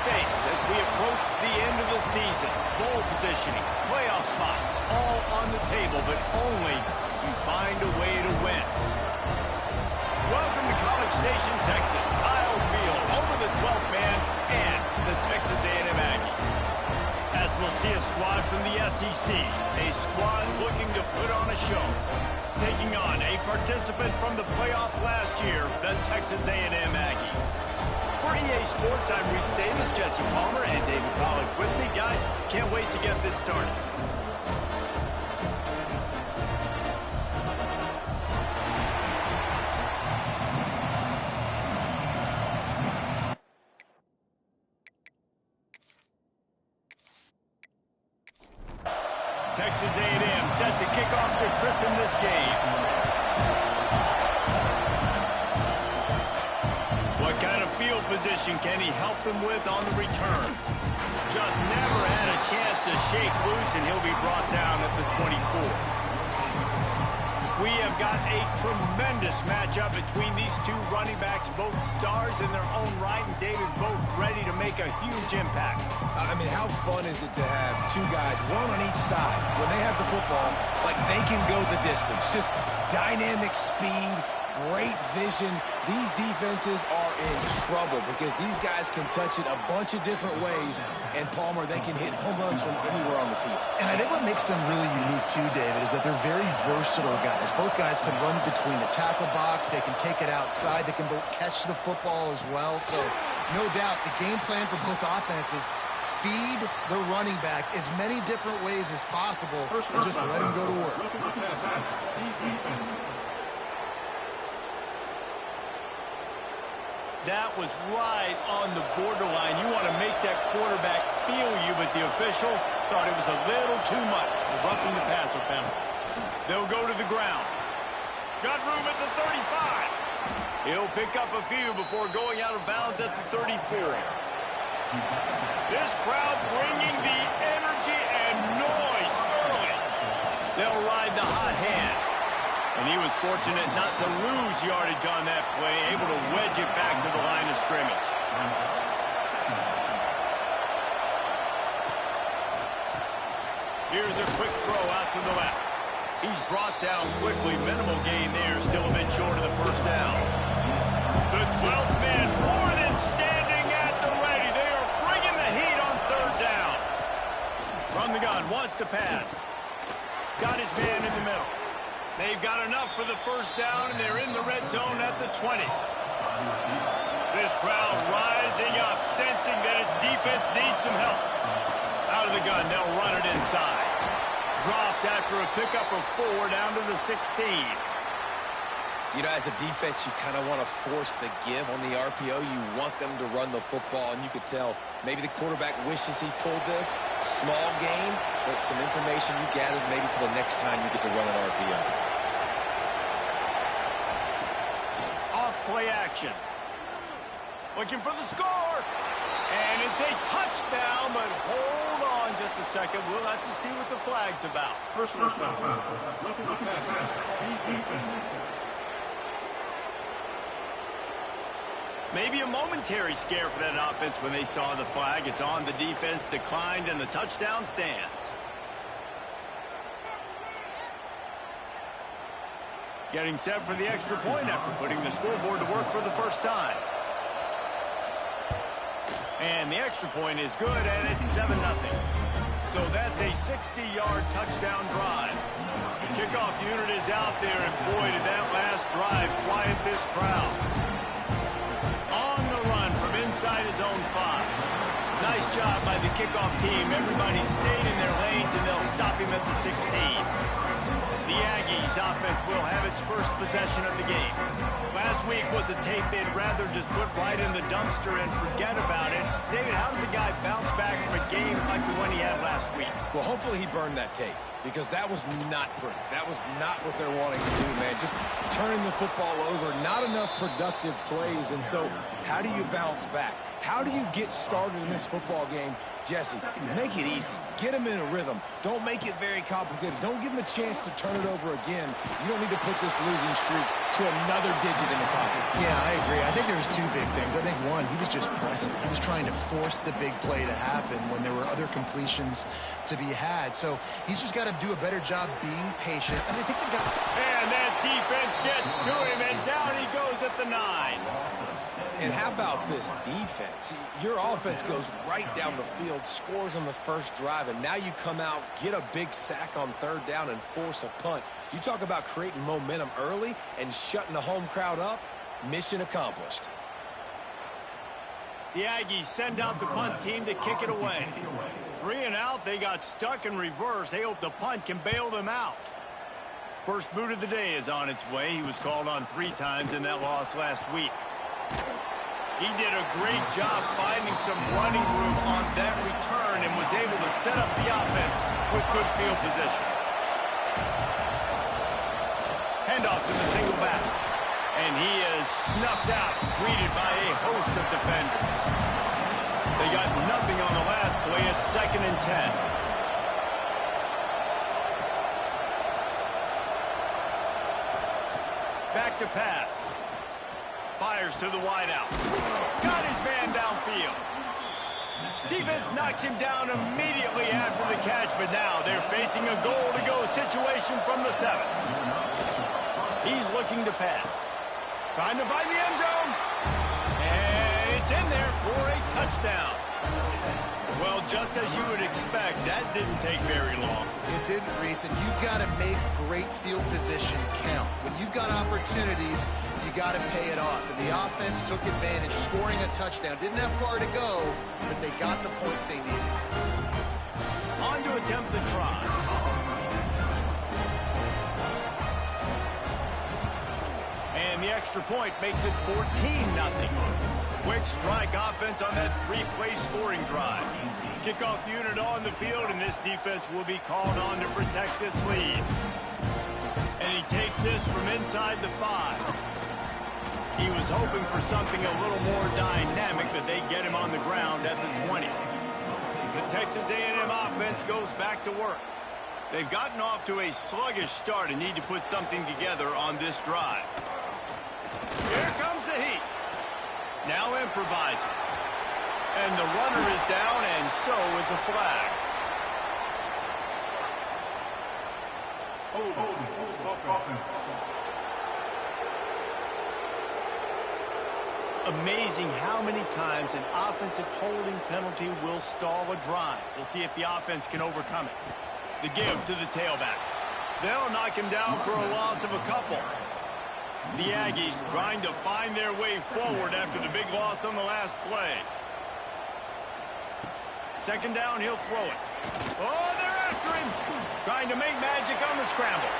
stakes as we approach the end of the season. Bowl positioning, playoff spots, all on the table, but only if you find a way to win. Welcome to College Station, Texas. Kyle Field, home of the 12th man and the Texas A&M Aggies. As we'll see a squad from the SEC, a squad looking to put on a show. Taking on a participant from the playoff last year, the Texas A&M Aggies. For EA Sports, I'm Reese Davis, Jesse Palmer, and David Pollack with me. Guys, can't wait to get this started. Texas A&M set to kick off to christen this game. What kind of field position can he help them with on the return? Just never had a chance to shake loose, and he'll be brought down at the 24. We have got a tremendous matchup between these two running backs, both stars in their own right, and David, both ready to make a huge impact. I mean, how fun is it to have two guys, one on each side, when they have the football, like they can go the distance. Just dynamic speed, great vision. These defenses are in trouble because these guys can touch it a bunch of different ways, and Palmer, they can hit home runs from anywhere on the field. And I think what makes them really unique too, David, is that they're very versatile guys. Both guys can run between the tackle box. They can take it outside. They can both catch the football as well. So no doubt the game plan for both offenses, feed the running back as many different ways as possible and just let him go to work. That was right on the borderline. You want to make that quarterback feel you, but the official thought it was a little too much. The roughing the passer penalty. They'll go to the ground. Got room at the 35. He'll pick up a few before going out of bounds at the 34. This crowd bringing the energy and noise early. They'll ride the hot hand. And he was fortunate not to lose yardage on that play, able to wedge it back to the line of scrimmage. Here's a quick throw out to the left. He's brought down quickly. Minimal gain there, still a bit short of the first down. The 12th man more than standing at the ready. They are bringing the heat on third down. From the gun, wants to pass. Got his man in the middle. They've got enough for the first down, and they're in the red zone at the 20. This crowd rising up, sensing that its defense needs some help. Out of the gun, they'll run it inside. Dropped after a pickup of 4 down to the 16. You know, as a defense, you kind of want to force the give on the RPO. You want them to run the football, and you could tell maybe the quarterback wishes he pulled this. Small gain, but some information you gathered maybe for the next time you get to run an RPO. Play action. Looking for the score. And it's a touchdown, but hold on just a second. We'll have to see what the flag's about. Personal foul. Roughing the passer. Maybe a momentary scare for that offense when they saw the flag. It's on, the defense declined, and the touchdown stands. Getting set for the extra point after putting the scoreboard to work for the first time. And the extra point is good, and it's 7-0. So that's a 60-yard touchdown drive. The kickoff unit is out there, and boy, did that last drive quiet this crowd. On the run from inside his own 5. Nice job by the kickoff team. Everybody stayed in their lanes, and they'll stop him at the 16. The Aggies offense will have its first possession of the game. Last week was a tape they'd rather just put right in the dumpster and forget about it. David, how does a guy bounce back from a game like the one he had last week? Well, hopefully he burned that tape because that was not pretty. That was not what they're wanting to do, man. Just turning the football over, not enough productive plays. And so how do you bounce back? How do you get started in this football game? Jesse, make it easy. Get them in a rhythm. Don't make it very complicated. Don't give them a chance to turn it over again. You don't need to put this losing streak to another digit in the column. Yeah, I agree. I think there was two big things. I think, one, he was just pressing. He was trying to force the big play to happen when there were other completions to be had. So he's just got to do a better job being patient. And I think they got... And that defense gets to him, and down he goes at the 9. And how about this defense? Your offense goes right down the field, scores on the first drive, and now you come out, get a big sack on third down, and force a punt. You talk about creating momentum early and shutting the home crowd up. Mission accomplished. The Aggies send out the punt team to kick it away. 3 and out, they got stuck in reverse. They hope the punt can bail them out. First boot of the day is on its way. He was called on 3 times in that loss last week. He did a great job finding some running room on that return and was able to set up the offense with good field position. Handoff to the single back. And he is snuffed out, greeted by a host of defenders. They got nothing on the last play. It's 2nd and 10. Back to pass. Fires to the wideout. Got his man downfield. Defense knocks him down immediately after the catch, but now they're facing a goal-to-go situation from the 7. He's looking to pass. Trying to find the end zone. And it's in there for a touchdown. Well, just as you would expect, that didn't take very long. It didn't, Reese, and you've got to make great field position count. When you've got opportunities, you got to pay it off. And the offense took advantage, scoring a touchdown. Didn't have far to go, but they got the points they needed. On to attempt the try. And the extra point makes it 14-0. Quick strike offense on that 3-play scoring drive. Kickoff unit on the field, and this defense will be called on to protect this lead. And he takes this from inside the 5. He was hoping for something a little more dynamic, but they get him on the ground at the 20. The Texas A&M offense goes back to work. They've gotten off to a sluggish start and need to put something together on this drive. Here comes the heat. Now improvising. And the runner is down, and so is a flag. Amazing how many times an offensive holding penalty will stall a drive. We'll see if the offense can overcome it. The give to the tailback. They'll knock him down for a loss of a couple. The Aggies trying to find their way forward after the big loss on the last play. 2nd down, he'll throw it. Oh, they're after him. Trying to make magic on the scramble.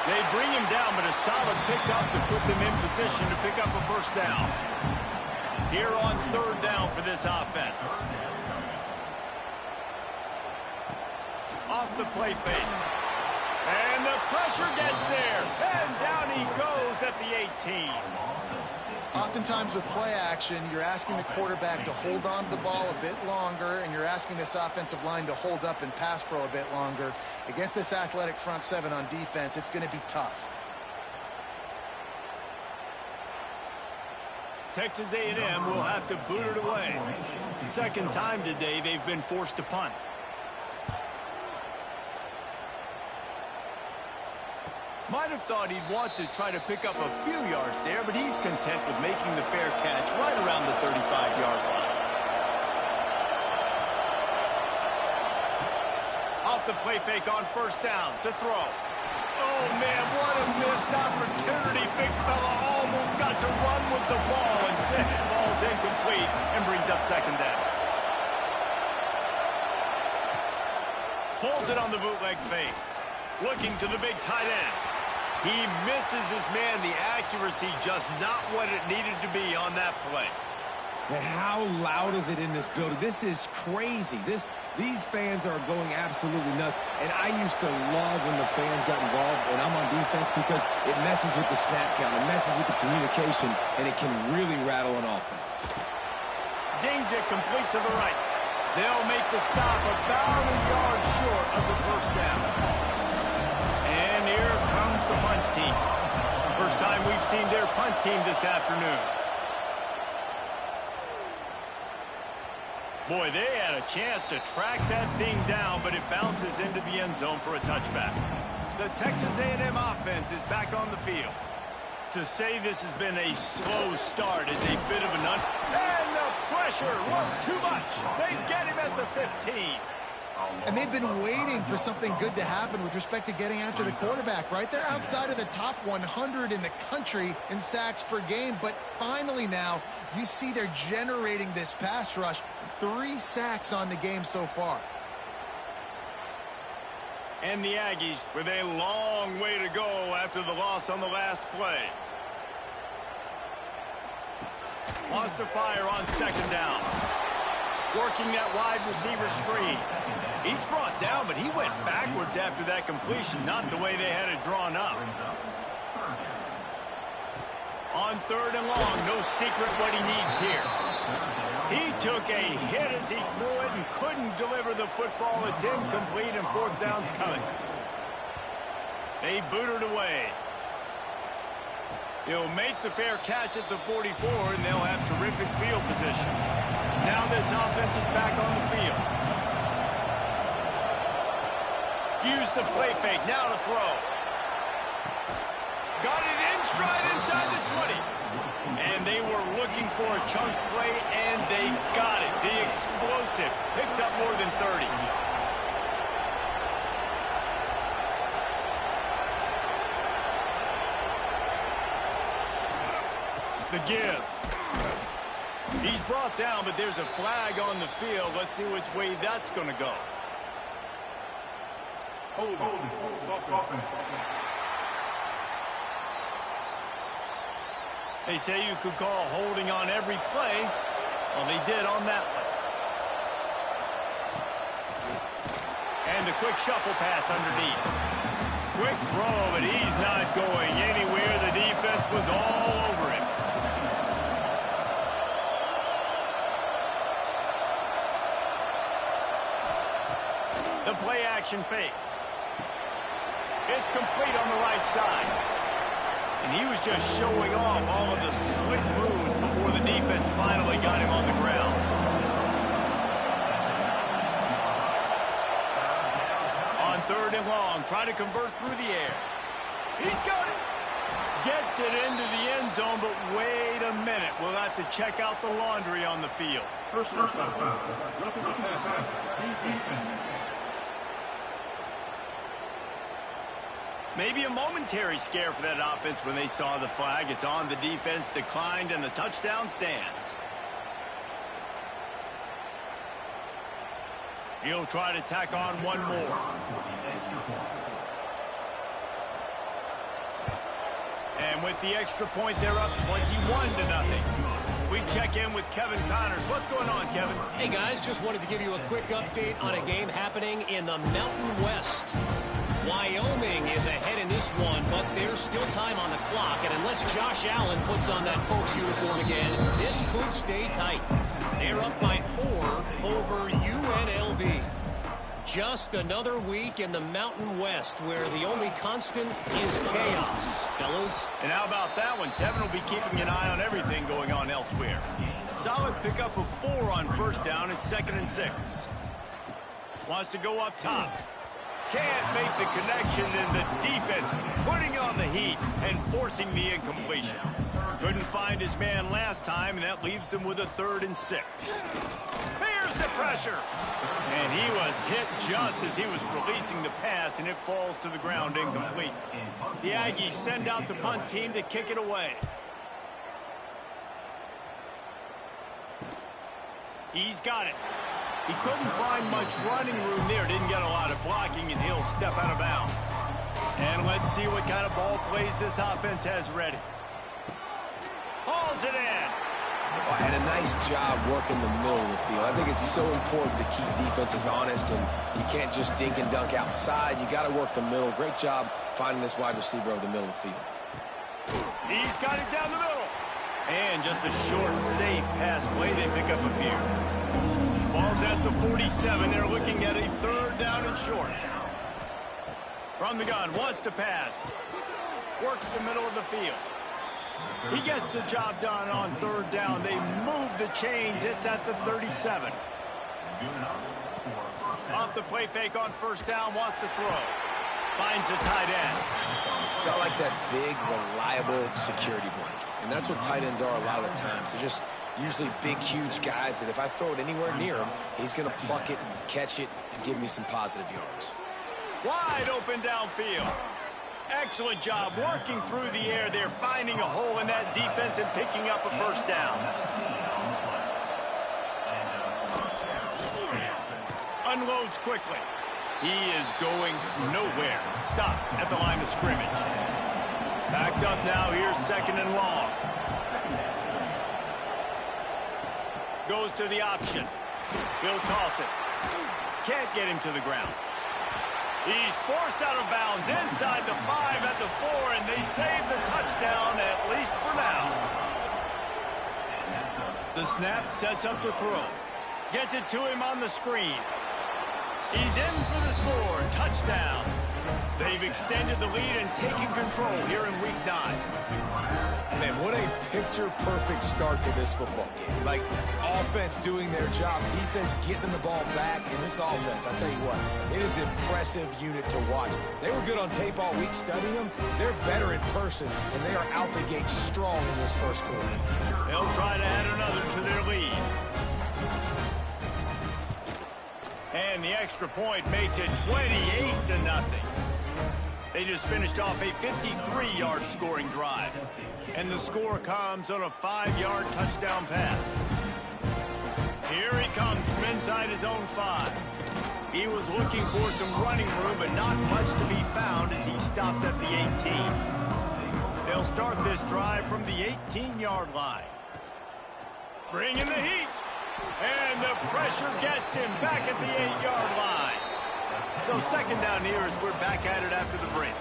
They bring him down, but a solid pickup to put them in position to pick up a 1st down. Here on 3rd down for this offense. Off the play fake. And the pressure gets there. And down he goes at the 18. Oftentimes with play action, you're asking the quarterback to hold on to the ball a bit longer, and you're asking this offensive line to hold up and pass pro a bit longer. Against this athletic front 7 on defense, it's going to be tough. Texas A&M will have to boot it away. 2nd time today they've been forced to punt. Might have thought he'd want to try to pick up a few yards there, but he's content with making the fair catch right around the 35-yard line. Off the play fake on 1st down to throw. Oh, man, what a missed opportunity. Big fella almost got to run with the ball. Instead, it falls incomplete and brings up 2nd down. Pulls it on the bootleg fake. Looking to the big tight end. He misses his man. The accuracy just not what it needed to be on that play. And how loud is it in this building? This is crazy. These fans are going absolutely nuts. And I used to love when the fans got involved, and I'm on defense, because it messes with the snap count. It messes with the communication, and it can really rattle an offense. Zings it complete to the right. They'll make the stop about a yard short of the first down. And here comes the punt team. First time we've seen their punt team this afternoon. Boy, they had a chance to track that thing down, but it bounces into the end zone for a touchback. The Texas A&M offense is back on the field. To say this has been a slow start is a bit of an and the pressure was too much. They get him at the 15. And they've been waiting for something good to happen with respect to getting after the quarterback, right? They're outside of the top 100 in the country in sacks per game, but finally now you see they're generating this pass rush. 3 sacks on the game so far. And the Aggies with a long way to go after the loss on the last play. Wants to fire on second down. Working that wide receiver screen. He's brought down, but he went backwards after that completion, not the way they had it drawn up. On third and long, no secret what he needs here. He took a hit as he threw it and couldn't deliver the football. It's incomplete and fourth down's coming. They boot it away. He'll make the fair catch at the 44, and they'll have terrific field position. Now this offense is back on the field. Use the play fake, now to throw. Got it in stride inside the 20. And they were looking for a chunk play, and they got it. The explosive picks up more than 30. The give. He's brought down, but there's a flag on the field. Let's see which way that's going to go. They say you could call holding on every play. Well, they did on that one. And the quick shuffle pass underneath. Quick throw, but he's not going anywhere. The defense was all over him. The play action fake. It's complete on the right side. And he was just showing off all of the slick moves before the defense finally got him on the ground. On third and long, trying to convert through the air. He's got it. Gets it into the end zone, but wait a minute. We'll have to check out the laundry on the field. Personal foul. Roughing the passer. Defense. Maybe a momentary scare for that offense when they saw the flag. It's on, the defense declined, and the touchdown stands. He'll try to tack on one more. And with the extra point, they're up 21-0. We check in with Kevin Connors. What's going on, Kevin? Hey, guys, just wanted to give you a quick update on a game happening in the Mountain West. Wyoming is ahead in this one, but there's still time on the clock, and unless Josh Allen puts on that Pokes uniform again, this could stay tight. They're up by 4 over UNLV. Just another week in the Mountain West where the only constant is chaos, fellas. And how about that one? Kevin will be keeping an eye on everything going on elsewhere. Solid pickup of 4 on first down. It's 2nd and 6. Wants to go up top. Can't make the connection, and the defense putting on the heat and forcing the incompletion. Couldn't find his man last time, and that leaves him with a 3rd and 6. Here's the pressure. And he was hit just as he was releasing the pass, and it falls to the ground incomplete. The Aggies send out the punt team to kick it away. He's got it. He couldn't find much running room there. Didn't get a lot of blocking, and he'll step out of bounds. And let's see what kind of ball plays this offense has ready. Hauls it in. Well, and a nice job working the middle of the field. I think it's so important to keep defenses honest, and you can't just dink and dunk outside. You got to work the middle. Great job finding this wide receiver over the middle of the field. He's got it down the middle. And just a short, safe pass play. They pick up a few. Ball's at the 47. They're looking at a third down and short. From the gun, wants to pass. Works the middle of the field. He gets the job done on third down. They move the chains. It's at the 37. Off the play fake on first down, wants to throw. Finds the tight end. Got like that big, reliable security blanket. And that's what tight ends are a lot of the times. They're just usually big, huge guys that if I throw it anywhere near him, he's going to pluck it, catch it, and give me some positive yards. Wide open downfield. Excellent job working through the air. They're finding a hole in that defense and picking up a first down. Unloads quickly. He is going nowhere. Stop at the line of scrimmage. Backed up now. Here's second and long. Goes to the option. He'll toss it. Can't get him to the ground. He's forced out of bounds inside the 5 at the 4, and they save the touchdown, at least for now. The snap sets up to throw. Gets it to him on the screen. He's in for the score. Touchdown. They've extended the lead and taken control here in Week 9. Man, what a picture-perfect start to this football game. Like, offense doing their job, defense getting the ball back, and this offense, I'll tell you what, it is an impressive unit to watch. They were good on tape all week studying them. They're better in person, and they are out the gate strong in this first quarter. They'll try to add another to their lead. And the extra point makes it 28-0. They just finished off a 53-yard scoring drive. And the score comes on a 5-yard touchdown pass. Here he comes from inside his own 5. He was looking for some running room, but not much to be found as he stopped at the 18. They'll start this drive from the 18-yard line. Bringing the heat. And the pressure gets him back at the 8-yard line. So second down here as we're back at it after the break.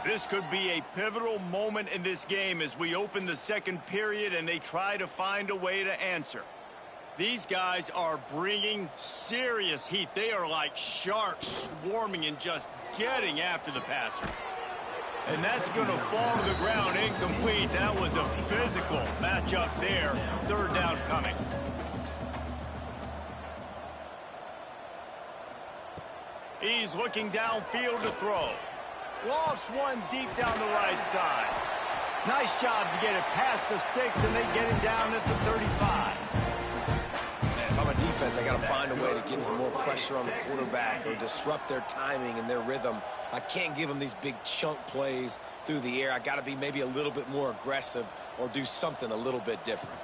This could be a pivotal moment in this game as we open the second period and they try to find a way to answer. These guys are bringing serious heat. They are like sharks swarming and just getting after the passer. And that's going to fall to the ground incomplete. That was a physical matchup there. Third down coming. He's looking downfield to throw. Lofts one deep down the right side. Nice job to get it past the sticks, and they get him down at the 35. If I'm a defense, I got to find a way to get some more pressure on the quarterback or disrupt their timing and their rhythm. I can't give them these big chunk plays through the air. I got to be maybe a little bit more aggressive or do something a little bit different.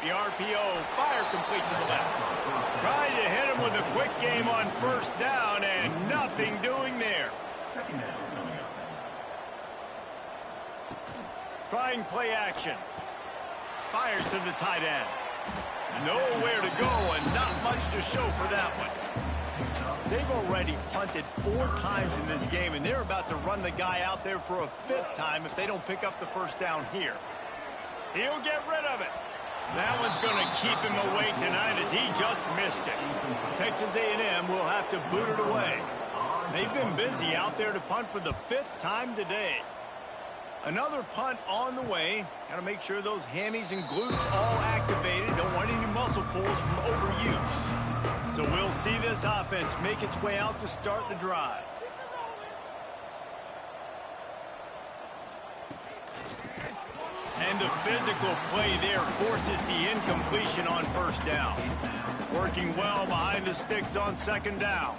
The RPO, fire complete to the left. Trying to hit him with a quick game on first down and nothing doing there. Trying play action. Fires to the tight end. Nowhere to go and not much to show for that one. They've already punted 4 times in this game, and they're about to run the guy out there for a 5th time if they don't pick up the first down here. He'll get rid of it. That one's going to keep him awake tonight as he just missed it. Texas A&M will have to boot it away. They've been busy out there to punt for the 5th time today. Another punt on the way. Got to make sure those hammies and glutes all activated. Don't want any muscle pulls from overuse. So we'll see this offense make its way out to start the drive. And the physical play there forces the incompletion on first down. Working well behind the sticks on second down.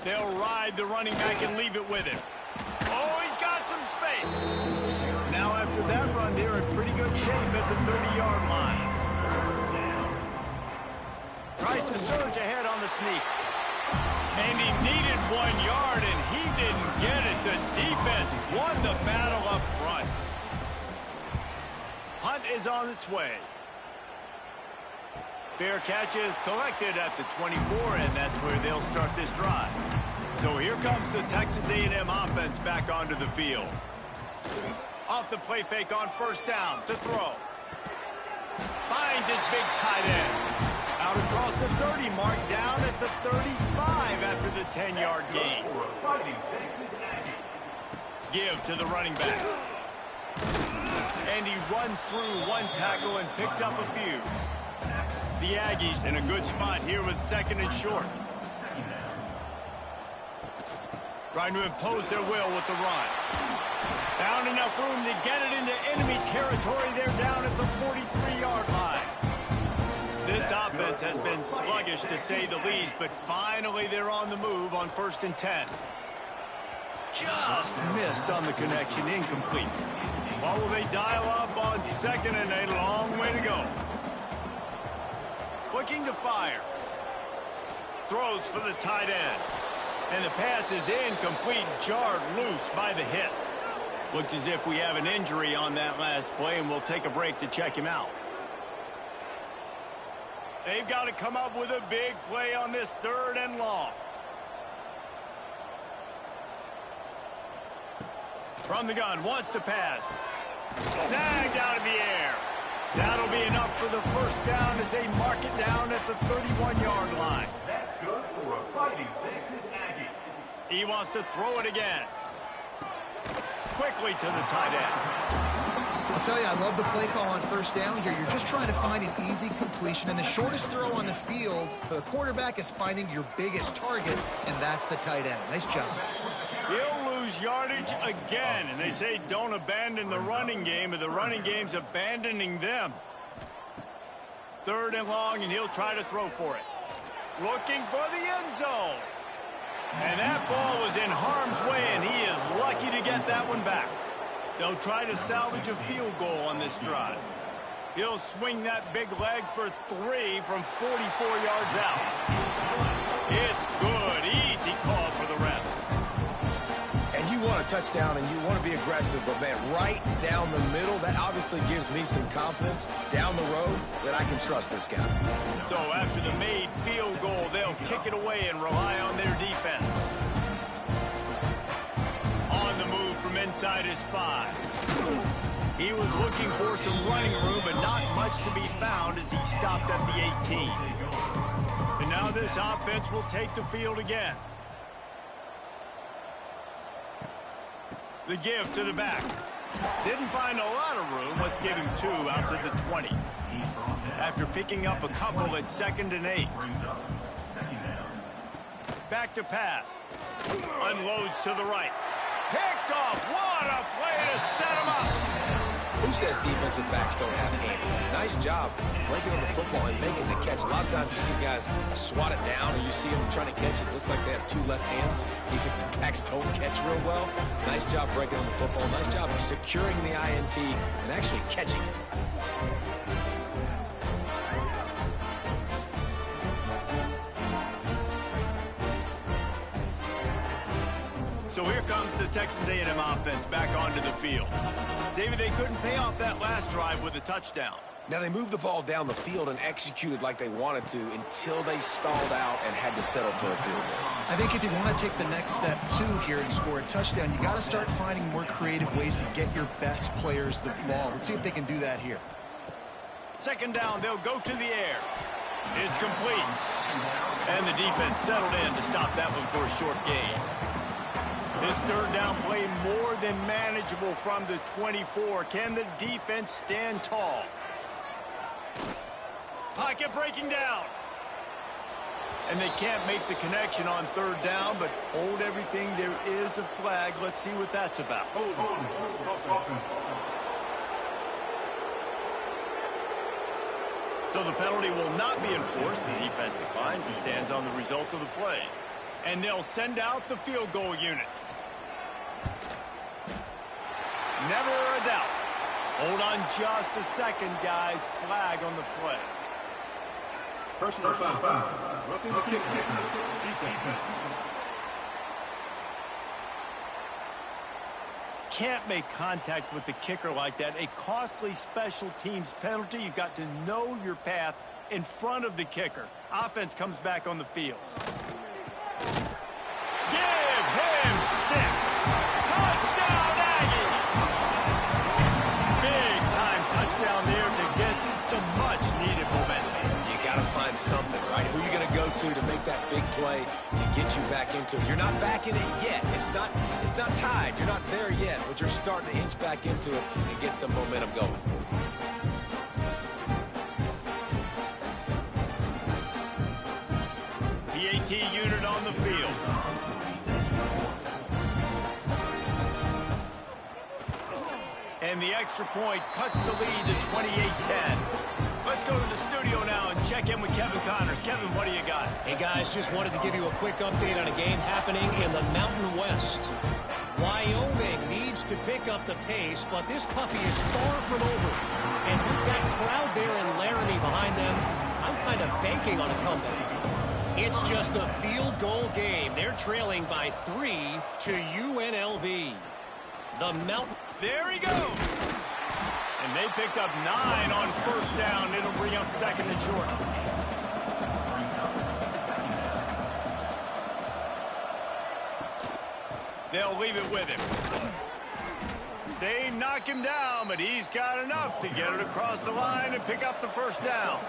They'll ride the running back and leave it with him. Oh, he's got some space. Now after that run, they're in pretty good shape at the 30-yard line. Tries to surge ahead on the sneak. And he needed 1 yard, and he didn't get it. The defense won the battle up front. punt is on its way. Fair catch is collected at the 24, and that's where they'll start this drive. So here comes the Texas A&M offense back onto the field. Off the play fake on first down to throw. Finds his big tight end. Out across the 30 mark, down at the 35 after the 10-yard gain. Give to the running back. And he runs through one tackle and picks up a few. The Aggies in a good spot here with second and short. Trying to impose their will with the run. Found enough room to get it into enemy territory. They're down at the 43-yard line. This offense has been sluggish to say the least, but finally they're on the move on 1st and 10. Just missed on the connection, incomplete. What will they dial up on 2nd and 8? Long way to go. Looking to fire. Throws for the tight end. And the pass is incomplete, jarred loose by the hit. Looks as if we have an injury on that last play, and we'll take a break to check him out. They've got to come up with a big play on this 3rd and long. From the gun, wants to pass. Snagged out of the air. That'll be enough for the first down as they mark it down at the 31-yard line. That's good for a fighting Texas Aggie. He wants to throw it again. Quickly to the tight end. I'll tell you, I love the play call on first down here. You're just trying to find an easy completion, and the shortest throw on the field for the quarterback is finding your biggest target, and that's the tight end. Nice job. He'll lose yardage again, and they say don't abandon the running game, and the running game's abandoning them. 3rd and long, and he'll try to throw for it. Looking for the end zone. And that ball was in harm's way, and he is lucky to get that one back. They'll try to salvage a field goal on this drive. He'll swing that big leg for 3 from 44 yards out. It's good. Easy call for the refs. And you want a touchdown, and you want to be aggressive, but, man, right down the middle, that obviously gives me some confidence down the road that I can trust this guy. So after the made field goal, they'll kick it away and rely on their defense. On the move from inside his 5. He was looking for some running room, but not much to be found as he stopped at the 18. And now this offense will take the field again. The give to the back. Didn't find a lot of room. Let's give him 2 out to the 20. After picking up a couple at 2nd and 8. Back to pass. Unloads to the right. Picked off. What a play to set him up. Who says defensive backs don't have hands? Nice job breaking on the football and making the catch. A lot of times you see guys swat it down, or you see them trying to catch it. It looks like they have 2 left hands. Defensive backs don't catch real well. Nice job breaking on the football. Nice job securing the INT and actually catching it. So here comes the Texas A&M offense back onto the field. David, they couldn't pay off that last drive with a touchdown. Now, they moved the ball down the field and executed like they wanted to until they stalled out and had to settle for a field goal. I think if you want to take the next step, too, here and score a touchdown, you got to start finding more creative ways to get your best players the ball. Let's see if they can do that here. 2nd down, they'll go to the air. It's complete. And the defense settled in to stop that one for a short gain. This 3rd down play more than manageable from the 24. Can the defense stand tall? Pocket breaking down. And they can't make the connection on 3rd down, but hold everything. There is a flag. Let's see what that's about. So the penalty will not be enforced. The defense declines and stands on the result of the play. And they'll send out the field goal unit. Never a doubt. Hold on just a second, guys. Flag on the play. Personal foul. Roughing the kick. Defense. can't make contact with the kicker like that. A costly special teams penalty. You've got to know your path in front of the kicker. Offense comes back on the field. Give him 6. Touchdown, Aggie! Big-time touchdown there to get some much-needed momentum. You got to find something, right? Who are you going to go to make that big play to get you back into it? You're not back in it yet. It's not tied. You're not there yet, but you're starting to inch back into it and get some momentum going. PAT unit on the field. And the extra point cuts the lead to 28-10. Let's go to the studio now and check in with Kevin Connors. Kevin, what do you got? Hey, guys, just wanted to give you a quick update on a game happening in the Mountain West. Wyoming needs to pick up the pace, but this puppy is far from over. And with that crowd there in Laramie behind them, I'm kind of banking on a comeback. It's just a field goal game. They're trailing by 3 to UNLV. The Mountain... There he goes. And they picked up 9 on first down. It'll bring up 2nd and short. They'll leave it with him. They knock him down, but he's got enough to get it across the line and pick up the first down.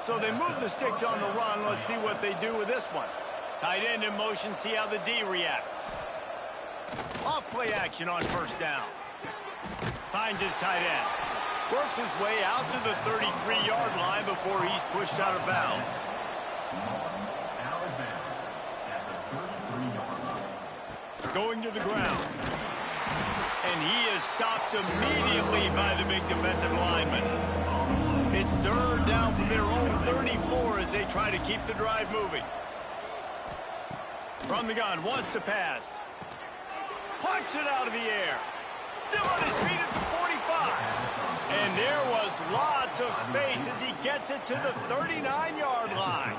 So they move the sticks on the run. Let's see what they do with this one. Tight end in motion, see how the D reacts. Off play action on first down. Finds his tight end. Works his way out to the 33-yard line before he's pushed out of bounds. Going to the ground. And he is stopped immediately by the big defensive lineman. It's 3rd down from their own 34 as they try to keep the drive moving. From the gun, wants to pass. Plucks it out of the air. Still on his feet at the 45. And there was lots of space as he gets it to the 39-yard line.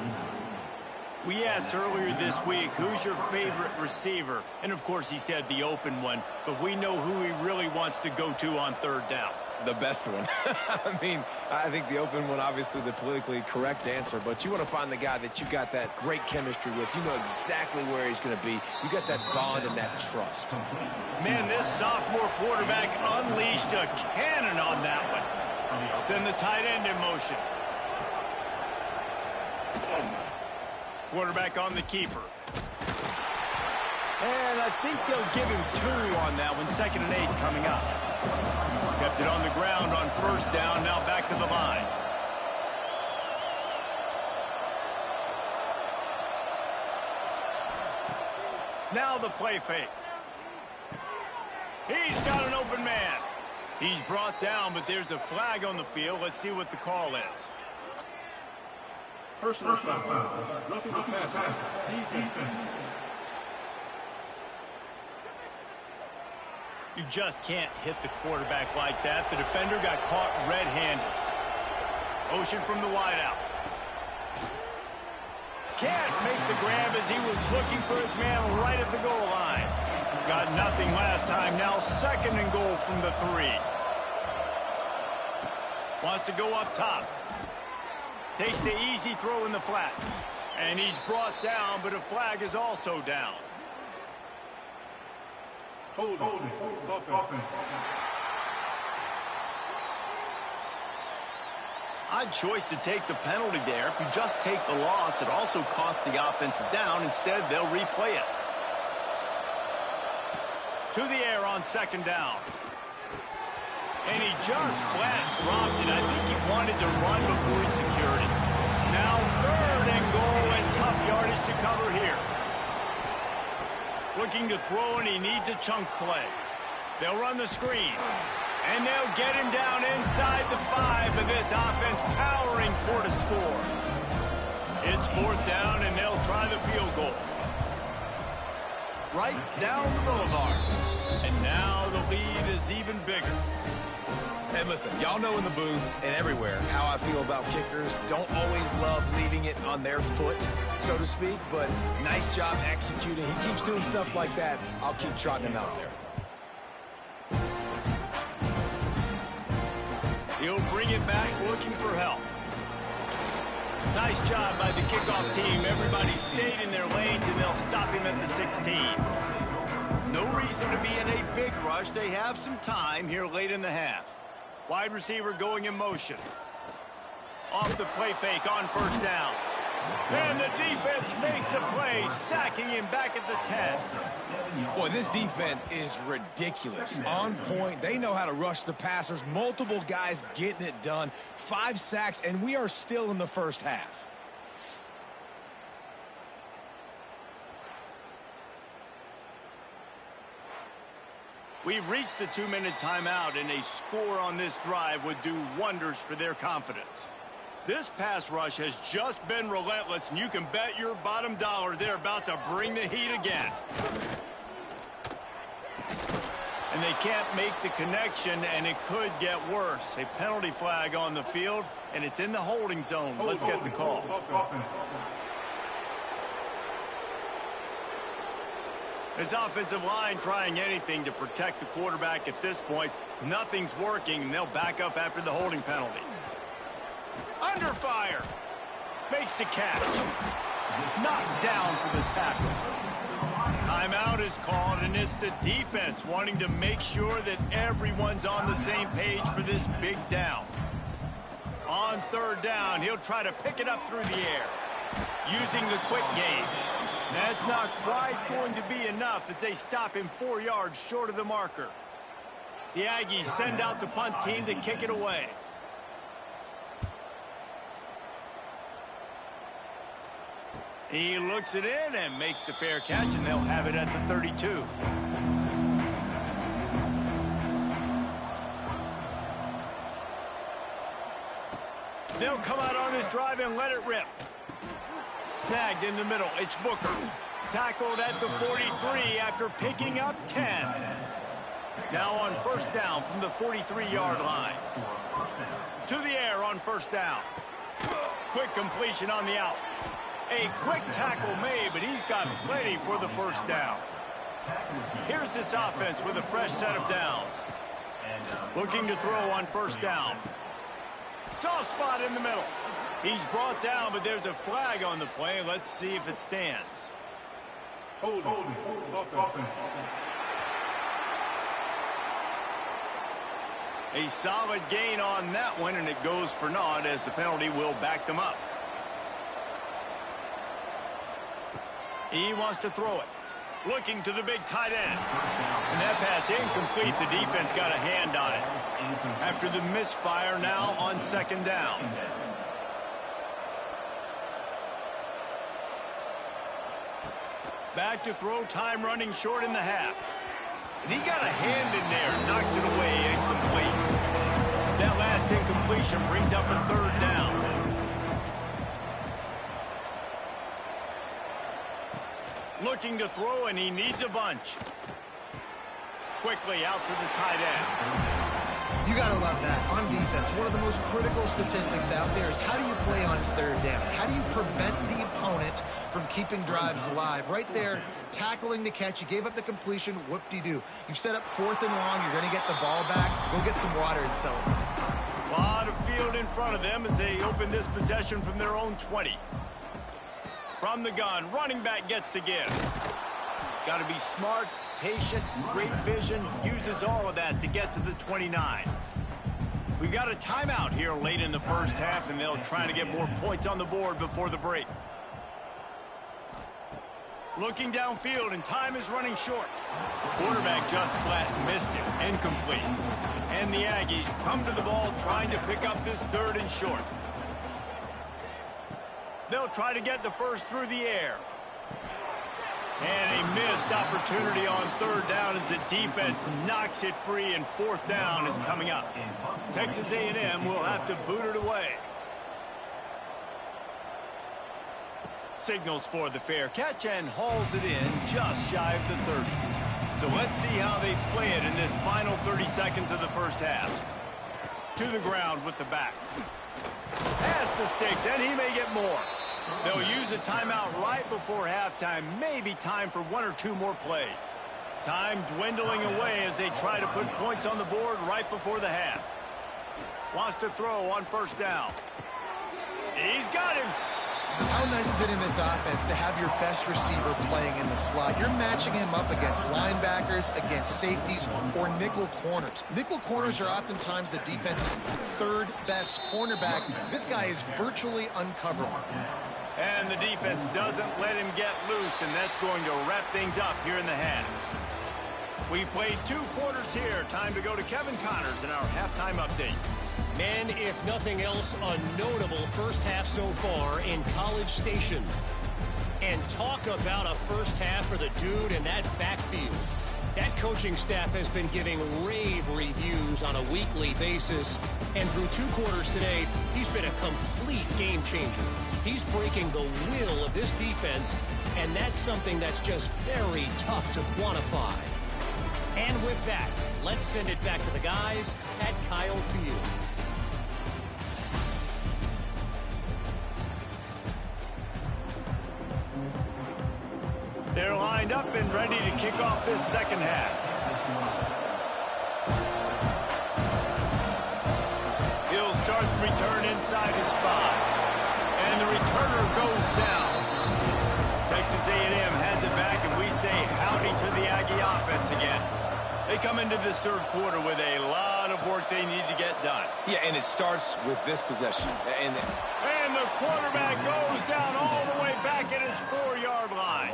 We asked earlier this week, who's your favorite receiver? And, of course, he said the open one. But we know who he really wants to go to on 3rd down. The best one. I mean, I think the open one, obviously the politically correct answer, but you want to find the guy that you got that great chemistry with. You know exactly where he's going to be. You got that bond and that trust. Man, this sophomore quarterback unleashed a cannon on that one. Send the tight end in motion. Quarterback on the keeper. And I think they'll give him 2 on that one. 2nd and 8 coming up. Kept it on the ground on first down. Now back to the line. Now the play fake. He's got an open man. He's brought down, but there's a flag on the field. Let's see what the call is. Personal foul. Roughing the passer. Defense. You just can't hit the quarterback like that. The defender got caught red-handed. Motion from the wideout. Can't make the grab as he was looking for his man right at the goal line. Got nothing last time. Now 2nd and goal from the 3. Wants to go up top. Takes the easy throw in the flat. And he's brought down, but a flag is also down. Hold on. Odd choice to take the penalty there. If you just take the loss, it also costs the offense down. Instead, they'll replay it. To the air on 2nd down. And he just flat dropped it. I think he wanted to run before he secured it. Now 3rd and goal and tough yardage to cover here. Looking to throw, and he needs a chunk play. They'll run the screen. And they'll get him down inside the 5, and this offense powering toward a score. It's 4th down, and they'll try the field goal. Right down the boulevard. And now the lead is even bigger. And listen, y'all know in the booth and everywhere how I feel about kickers. Don't always love leaving it on their foot, so to speak, but nice job executing. He keeps doing stuff like that. I'll keep trotting him out there. bring it back, looking for help. Nice job by the kickoff team. Everybody stayed in their lanes, and they'll stop him at the 16. No reason to be in a big rush. They have some time here late in the half. Wide receiver going in motion. Off the play fake on first down. And the defense makes a play, sacking him back at the 10. Boy, this defense is ridiculous. On point. They know how to rush the passers. Multiple guys getting it done. 5 sacks, and we are still in the first half. We've reached the 2-minute timeout, and a score on this drive would do wonders for their confidence. This pass rush has just been relentless, and you can bet your bottom dollar they're about to bring the heat again. And they can't make the connection, and it could get worse. A penalty flag on the field, and it's in the holding zone. Let's get the call. This offensive line trying anything to protect the quarterback at this point. Nothing's working, and they'll back up after the holding penalty. Under fire. Makes the catch. Knocked down for the tackle. Timeout is called, and it's the defense wanting to make sure that everyone's on the same page for this big down. On third down, he'll try to pick it up through the air. Using the quick game. That's not quite going to be enough as they stop him 4 yards short of the marker. The Aggies send out the punt team to kick it away. He looks it in and makes the fair catch, and they'll have it at the 32. They'll come out on this drive and let it rip. Snagged in the middle. It's Booker. Tackled at the 43 after picking up 10. Now on first down from the 43-yard line. To the air on first down. Quick completion on the out. A quick tackle made, but he's got plenty for the first down. Here's this offense with a fresh set of downs. Looking to throw on first down. Soft spot in the middle. He's brought down, but there's a flag on the play. Let's see if it stands. Hold. A solid gain on that one, and it goes for naught as the penalty will back them up. He wants to throw it. Looking to the big tight end. And that pass incomplete. The defense got a hand on it. After the misfire, now on second down. Back to throw, time running short in the half. And he got a hand in there, knocks it away, incomplete. That last incompletion brings up a third down. Looking to throw, and he needs a bunch. Quickly out to the tight end. You got to love that. On defense, one of the most critical statistics out there is how do you play on third down? How do you prevent the opponent from keeping drives alive? Right there, tackling the catch. You gave up the completion. Whoop-de-doo. You've set up 4th and long. You're going to get the ball back. Go get some water and celebrate. A lot of field in front of them as they open this possession from their own 20. From the gun, running back gets to give. Got to be smart, patient, great vision, uses all of that to get to the 29. We've got a timeout here late in the first half, and they'll try to get more points on the board before the break. Looking downfield, and time is running short. Quarterback just flat missed it, incomplete. And the Aggies come to the ball trying to pick up this third and short. They'll try to get the first through the air. And a missed opportunity on third down as the defense knocks it free, and fourth down is coming up. Texas A&M will have to boot it away. Signals for the fair catch and hauls it in just shy of the 30. So let's see how they play it in this final 30 seconds of the first half. To the ground with the back. Past the sticks, and he may get more. They'll use a timeout right before halftime. Maybe time for 1 or 2 more plays. Time dwindling away as they try to put points on the board right before the half. Wants to throw on first down. He's got him. How nice is it in this offense to have your best receiver playing in the slot? You're matching him up against linebackers, against safeties, or nickel corners. Nickel corners are oftentimes the defense's third best cornerback. This guy is virtually uncoverable. And the defense doesn't let him get loose, and that's going to wrap things up here in the half. We played 2 quarters here. Time to go to Kevin Connors in our halftime update. Men, if nothing else, a notable first half so far in College Station. And talk about a first half for the dude in that backfield. That coaching staff has been giving rave reviews on a weekly basis. And through 2 quarters today, he's been a complete game changer. He's breaking the will of this defense, and that's something that's just very tough to quantify. And with that, let's send it back to the guys at Kyle Field. They're lined up and ready to kick off this second half. He'll start the return inside his spot. And the returner goes down. Texas A&M has it back, and we say howdy to the Aggie offense again. They come into this third quarter with a lot of work they need to get done. Yeah, and it starts with this possession. And the quarterback goes down all the way back at his 4-yard line.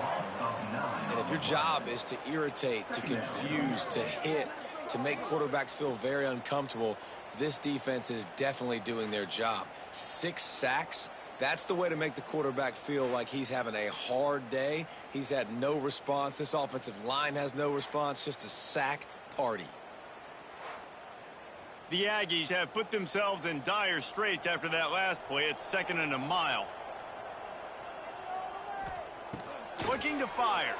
And if your job is to irritate, to confuse, to hit, to make quarterbacks feel very uncomfortable, this defense is definitely doing their job. 6 sacks. That's the way to make the quarterback feel like he's having a hard day. He's had no response. This offensive line has no response, just a sack party. The Aggies have put themselves in dire straits after that last play. It's 2nd and a mile. Looking to fire.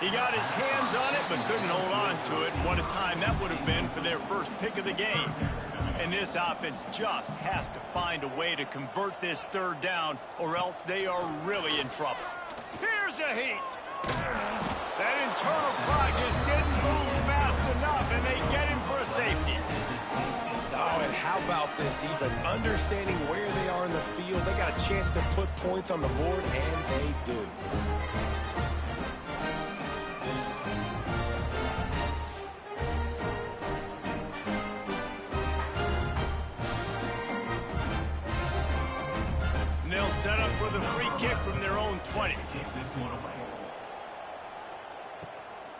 He got his hands on it but couldn't hold on to it. What a time that would have been for their first pick of the game. And this offense just has to find a way to convert this 3rd down, or else they are really in trouble. Here's a heat. That internal clock just didn't move fast enough, and they get him for a safety. Oh, and how about this defense? Understanding where they are in the field. They got a chance to put points on the board, and they do. Set up for the free kick from their own 20.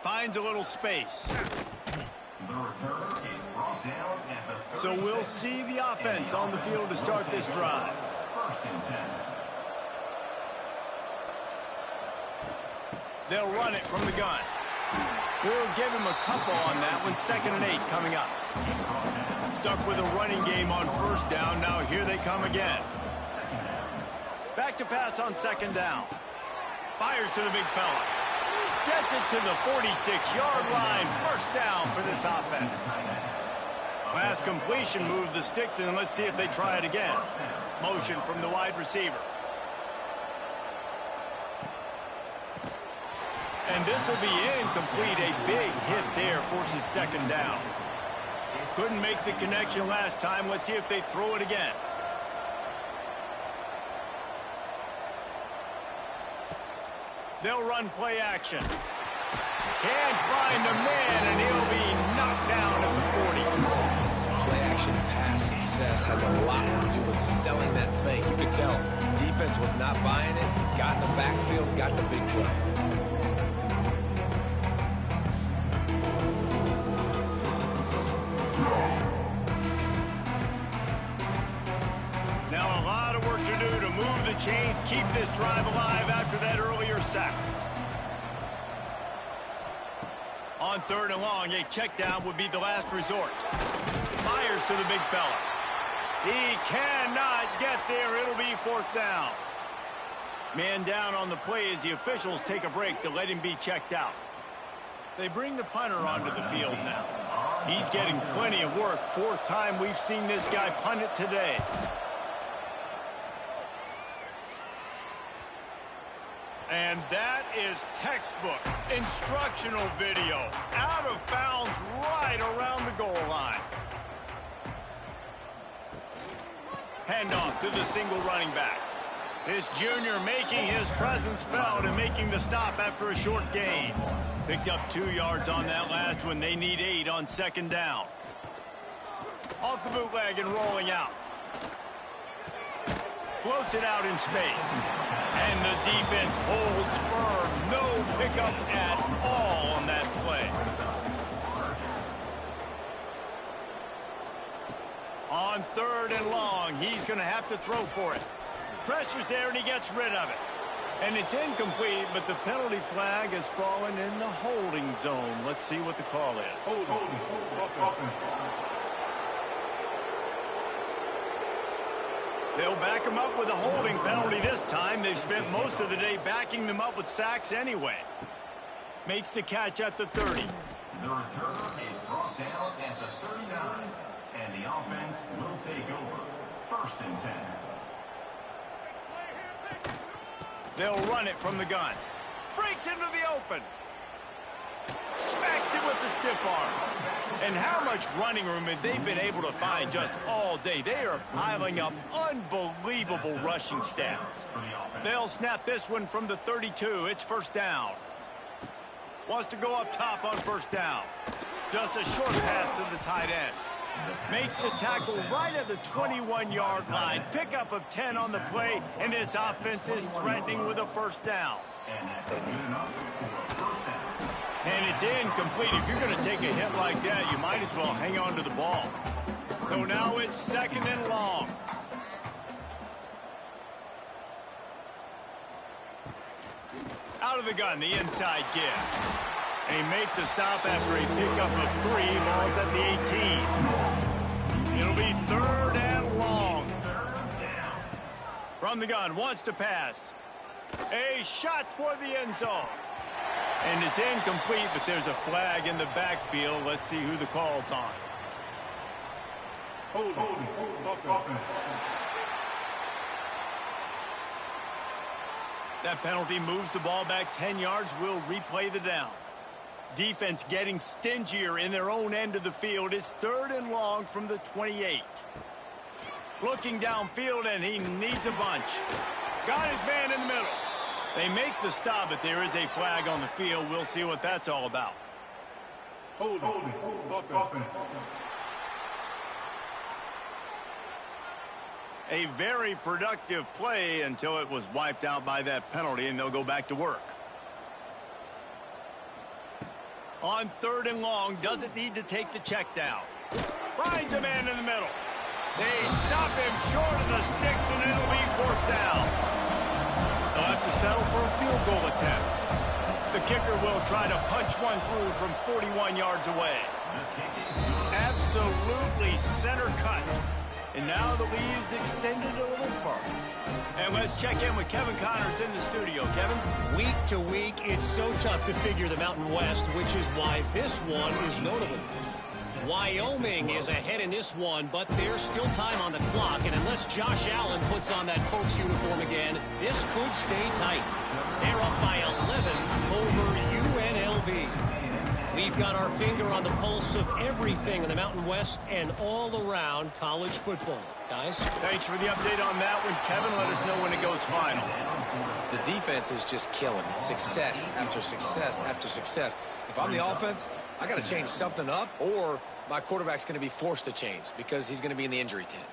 Finds a little space. So we'll see the offense on the field to start this drive. They'll run it from the gun. We'll give him a couple on that one. 2nd and 8 coming up. Stuck with a running game on 1st down. Now here they come again. Back to pass on 2nd down. Fires to the big fella. Gets it to the 46-yard line. 1st down for this offense. Last completion moved the sticks, and let's see if they try it again. Motion from the wide receiver. And this will be incomplete. A big hit there forces 2nd down. Couldn't make the connection last time. Let's see if they throw it again. They'll run play action. Can't find the man, and he'll be knocked down at the 40. Play action pass success has a lot to do with selling that fake. You could tell defense was not buying it, got in the backfield, got the big play. Now a lot of work to do to move the chains, keep this drive alive after that earlier sack. On 3rd and long, a check down would be the last resort. Fires to the big fella. He cannot get there. It'll be 4th down. Man down on the play as the officials take a break to let him be checked out. They bring the punter onto the field now. He's getting plenty of work. 4th time we've seen this guy punt it today. And that is textbook instructional video. Out of bounds right around the goal line. Handoff to the single running back. This junior making his presence felt and making the stop after a short gain. Picked up 2 yards on that last one. They need 8 on second down. Off the bootleg and rolling out. Floats it out in space. And the defense holds firm. No pickup at all on that play. On 3rd and long, he's going to have to throw for it. Pressure's there, and he gets rid of it. And it's incomplete, but the penalty flag has fallen in the holding zone. Let's see what the call is. They'll back him up with a holding penalty this time. They've spent most of the day backing them up with sacks anyway. Makes the catch at the 30. The returner is brought down at the 39. And the offense will take over. 1st and 10. They'll run it from the gun. Breaks into the open. Smacks it with the stiff arm. And how much running room have they been able to find just all day? They are piling up unbelievable rushing stats. They'll snap this one from the 32. It's 1st down. Wants to go up top on 1st down. Just a short pass to the tight end. Makes the tackle right at the 21-yard line. Pickup of 10 on the play, and this offense is threatening with a 1st down. And that's good enough for a 1st down. And it's incomplete. If you're going to take a hit like that, you might as well hang on to the ball. So now it's 2nd and long. Out of the gun, the inside give. They make the stop after a pickup of 3. Ball's at the 18. It'll be 3rd and long. From the gun, wants to pass. A shot toward the end zone. And it's incomplete, but there's a flag in the backfield. Let's see who the call's on. That penalty moves the ball back 10 yards. We'll replay the down. Defense getting stingier in their own end of the field. It's 3rd and long from the 28. Looking downfield, and he needs a bunch. Got his man in the middle. They make the stop, but there is a flag on the field. We'll see what that's all about. A very productive play until it was wiped out by that penalty, and they'll go back to work. On 3rd and long, doesn't need to take the check down. Finds a man in the middle. They stop him short of the sticks, and it'll be 4th down. They'll have to settle for a field goal attempt. The kicker will try to punch one through from 41 yards away. Absolutely center cut. And now the lead is extended a little further. And let's check in with Kevin Connors in the studio. Kevin? Week to week, it's so tough to figure the Mountain West, which is why this one is notable. Wyoming is ahead in this one, but there's still time on the clock, and unless Josh Allen puts on that Pokes uniform again, this could stay tight. They're up by 11 over UNLV. We've got our finger on the pulse of everything in the Mountain West and all around college football. Guys? Thanks for the update on that one, Kevin. Let us know when it goes final. The defense is just killing it. Success after success after success. If I'm the offense, I got to change something up, or my quarterback's going to be forced to change because he's going to be in the injury tent.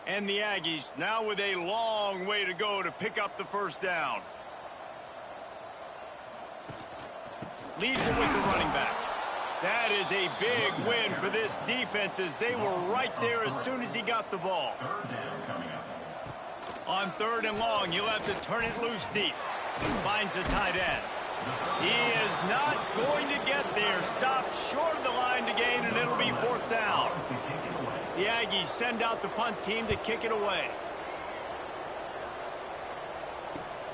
And the Aggies now with a long way to go to pick up the 1st down. Leaves it with the running back. That is a big win for this defense as they were right there as soon as he got the ball. On 3rd and long, you'll have to turn it loose deep. Finds the tight end. He is not going to get there. Stopped short of the line to gain, and it'll be 4th down. The Aggies send out the punt team to kick it away.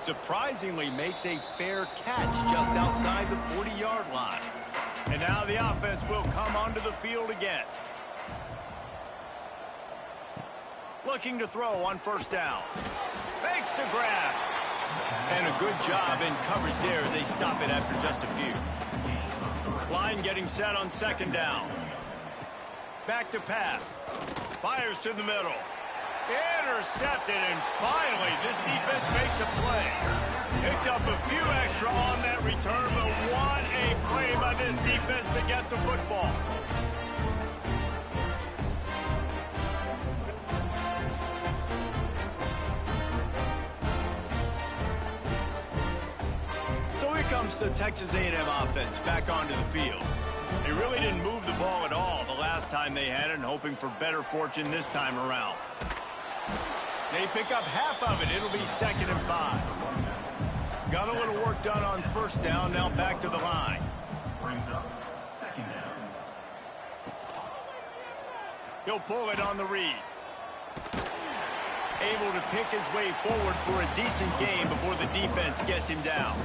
Surprisingly makes a fair catch just outside the 40-yard line. And now the offense will come onto the field again. Looking to throw on 1st down. Makes the grab. And a good job in coverage there as they stop it after just a few. Line getting set on second down. Back to pass. Fires to the middle. Intercepted, and finally, this defense makes a play. Picked up a few extra on that return, but what a play by this defense to get the football. So here comes the Texas A&M offense back onto the field. They really didn't move the ball at all the last time they had it, and hoping for better fortune this time around. They pick up half of it. It'll be 2nd and 5. Got a little work done on first down. Now back to the line. Brings up 2nd down. He'll pull it on the read. Able to pick his way forward for a decent game before the defense gets him down.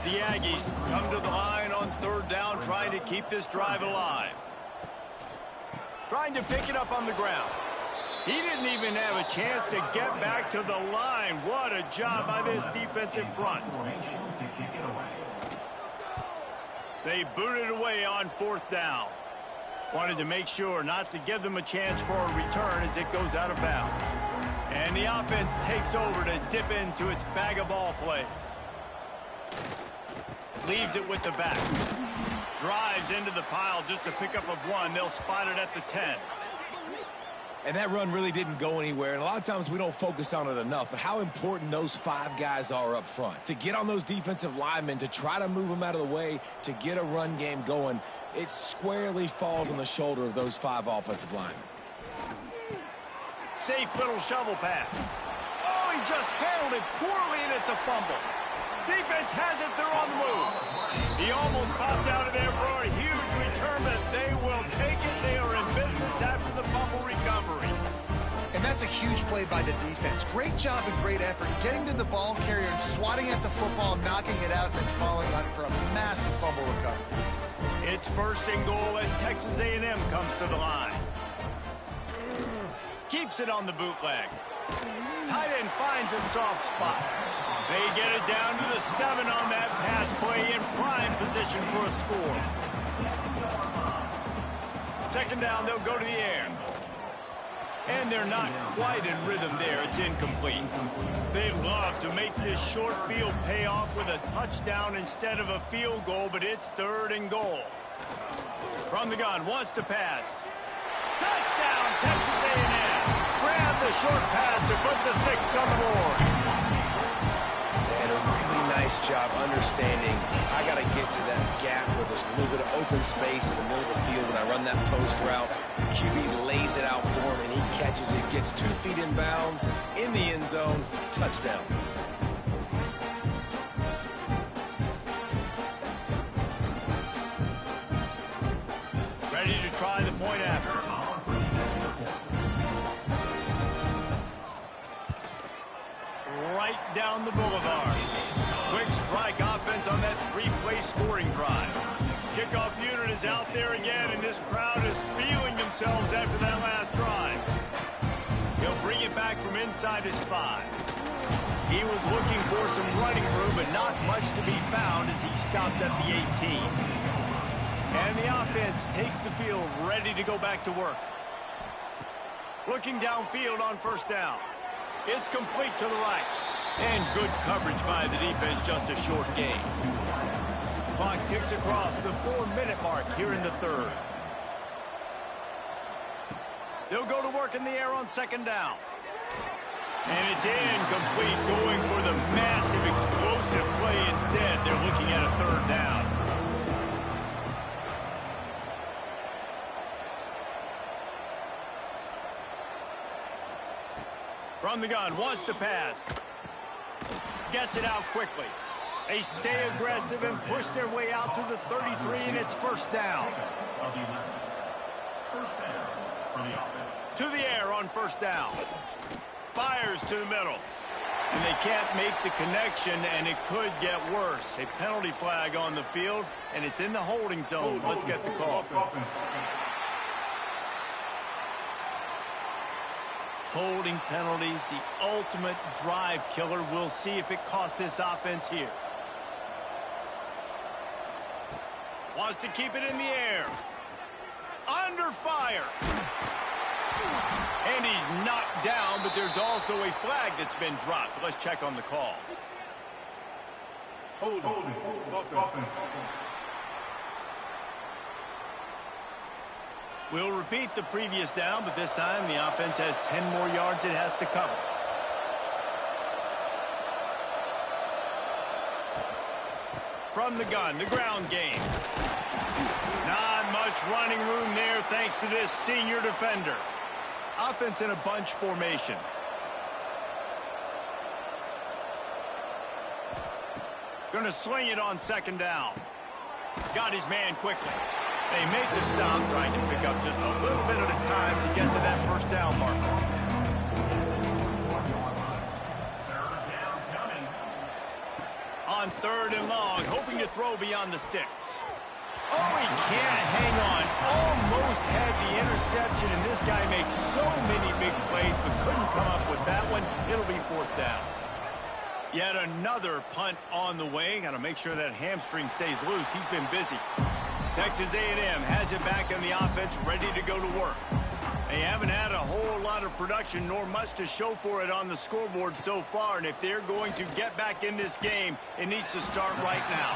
The Aggies come to the line on 3rd down, trying to keep this drive alive. Trying to pick it up on the ground. He didn't even have a chance to get back to the line. What a job by this defensive front. They booted away on 4th down. Wanted to make sure not to give them a chance for a return as it goes out of bounds. And the offense takes over to dip into its bag of ball plays. Leaves it with the back. Drives into the pile just to pick up of 1. They'll spot it at the 10. And that run really didn't go anywhere, and a lot of times we don't focus on it enough, but how important those 5 guys are up front. To get on those defensive linemen, to try to move them out of the way, to get a run game going, it squarely falls on the shoulder of those 5 offensive linemen. Safe little shovel pass. Oh, he just handled it poorly, and it's a fumble. Defense has it, they're on the move. He almost popped out of there for a huge return, but they will take it. They are in business after the fumble recovery. And that's a huge play by the defense. Great job and great effort getting to the ball carrier and swatting at the football, knocking it out, and then falling on it for a massive fumble recovery. It's 1st and goal as Texas A&M comes to the line. Keeps it on the bootleg. Tight end finds a soft spot. They get it down to the 7 on that pass play, in prime position for a score. 2nd down, they'll go to the air. And they're not quite in rhythm there. It's incomplete. They'd love to make this short field pay off with a touchdown instead of a field goal, but it's 3rd and goal. From the gun, wants to pass. Touchdown, Texas A&M. Grab the short pass to put the 6 on the board. And a really nice job understanding I got to get to that gap where there's a little bit of open space in the middle of the field when I run that post route. QB lays it out for him, and he catches it, gets 2 feet in bounds, in the end zone, touchdown. Ready to try the point after. Right down the boulevard. Quick strike offense on that 3-play scoring drive. Kickoff unit is out there again, and this crowd is feeling themselves after that last drive. He'll bring it back from inside his 5. He was looking for some running room, but not much to be found as he stopped at the 18. And the offense takes the field ready to go back to work. Looking downfield on 1st down. It's complete to the right. And good coverage by the defense, just a short gain. Clock ticks across the 4-minute mark here in the 3rd. They'll go to work in the air on 2nd down. And it's incomplete, going for the massive explosive play instead. They're looking at a 3rd down. From the gun, wants to pass. Gets it out quickly. They stay aggressive and push their way out to the 33, and it's 1st down. 1st down for the offense. To the air on 1st down. Fires to the middle. And they can't make the connection, and it could get worse. A penalty flag on the field, and it's in the holding zone. Let's get the call. Holding penalties, the ultimate drive killer. We'll see if it costs this offense here. Wants to keep it in the air. Under fire. And he's knocked down, but there's also a flag that's been dropped. Let's check on the call. Hold on. We'll repeat the previous down, but this time the offense has 10 more yards it has to cover. From the gun, the ground game. Not much running room there thanks to this senior defender. Offense in a bunch formation. Gonna sling it on second down. Got his man quickly. They make the stop, trying to pick up just a little bit at a time to get to that first down marker. On third and long, hoping to throw beyond the sticks. Oh, he can't hang on. Almost had the interception, and this guy makes so many big plays, but couldn't come up with that one. It'll be fourth down. Yet another punt on the way. Got to make sure that hamstring stays loose. He's been busy. Texas A&M has it back on the offense, ready to go to work. They haven't had a whole lot of production, nor much to show for it on the scoreboard so far, and if they're going to get back in this game, it needs to start right now.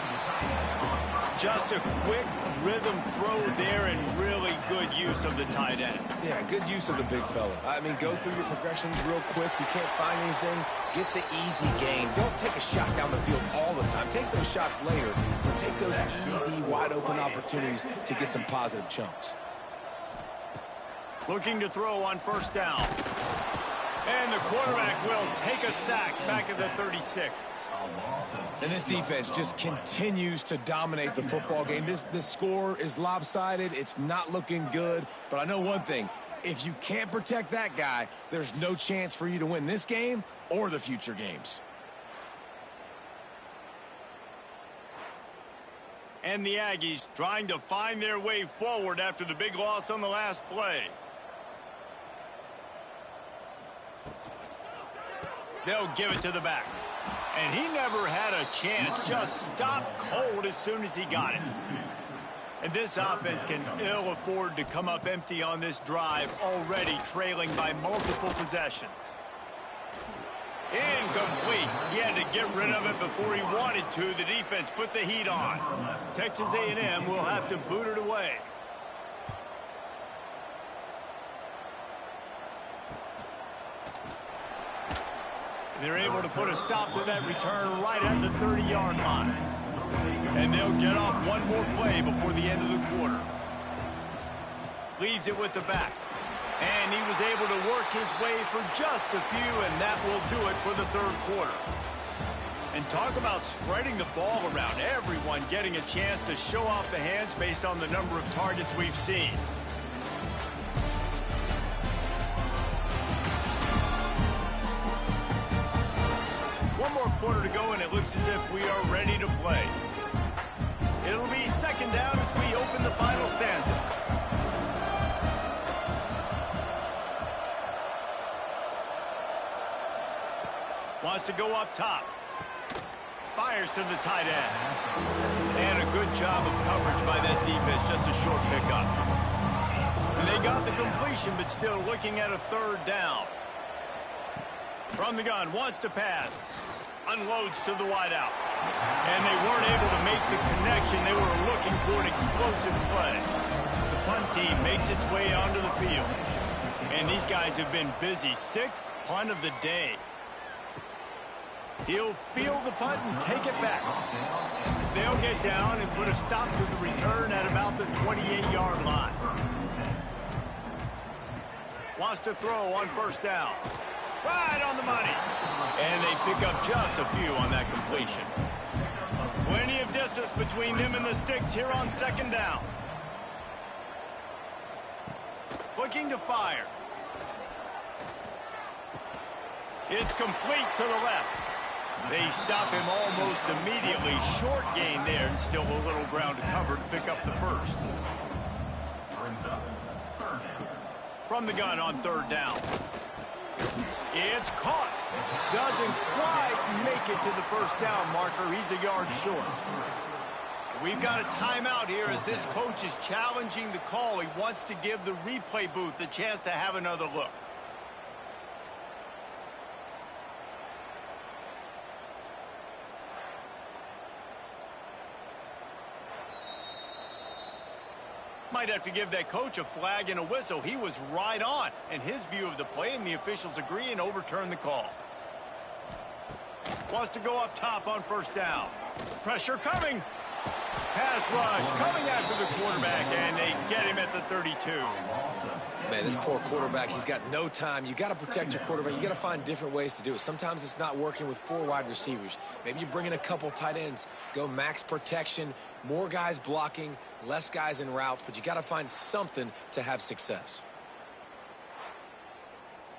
Just a quick rhythm throw there and really good use of the tight end. Yeah, good use of the big fella. I mean, go through your progressions real quick. You can't find anything, get the easy gain. Don't take a shot down the field all the time. Take those shots later, but take those easy, wide-open opportunities to get some positive chunks. Looking to throw on first down. And the quarterback will take a sack back at the 36. And this defense just continues to dominate the football game. This score is lopsided. It's not looking good. But I know one thing. If you can't protect that guy, there's no chance for you to win this game or the future games. And the Aggies trying to find their way forward after the big loss on the last play. They'll give it to the back. And he never had a chance. Just stopped cold as soon as he got it. And this offense can ill afford to come up empty on this drive, already trailing by multiple possessions. Incomplete. He had to get rid of it before he wanted to. The defense put the heat on. Texas A&M will have to boot it away. They're able to put a stop to that return right at the 30-yard line. And they'll get off one more play before the end of the quarter. Leaves it with the back. And he was able to work his way for just a few, and that will do it for the third quarter. And talk about spreading the ball around. Everyone getting a chance to show off the hands based on the number of targets we've seen. One more quarter to go, and it looks as if we are ready to play. It'll be second down as we open the final stanza. Wants to go up top. Fires to the tight end. And a good job of coverage by that defense. Just a short pickup. And they got the completion, but still looking at a third down. From the gun, wants to pass. Unloads to the wideout. And they weren't able to make the connection. They were looking for an explosive play. The punt team makes its way onto the field. And these guys have been busy. Sixth punt of the day. He'll field the punt and take it back. They'll get down and put a stop to the return at about the 28-yard line. Wants to throw on first down. Right on the money. And they pick up just a few on that completion. Plenty of distance between them and the sticks here on second down. Looking to fire. It's complete to the left. They stop him almost immediately. Short gain there, and still a little ground to cover to pick up the first. From the gun on third down. It's caught. Doesn't quite make it to the first down marker. He's a yard short. We've got a timeout here as this coach is challenging the call. He wants to give the replay booth a chance to have another look. Might have to give that coach a flag and a whistle. He was right on in his view of the play, and the officials agree and overturn the call. Wants to go up top on first down. Pressure coming. Pass rush coming after the quarterback, and they get him at the 32. Man, this poor quarterback, he's got no time. You got to protect your quarterback. You got to find different ways to do it. Sometimes it's not working with 4 wide receivers. Maybe you bring in a couple tight ends, go max protection, more guys blocking, less guys in routes, but you got to find something to have success.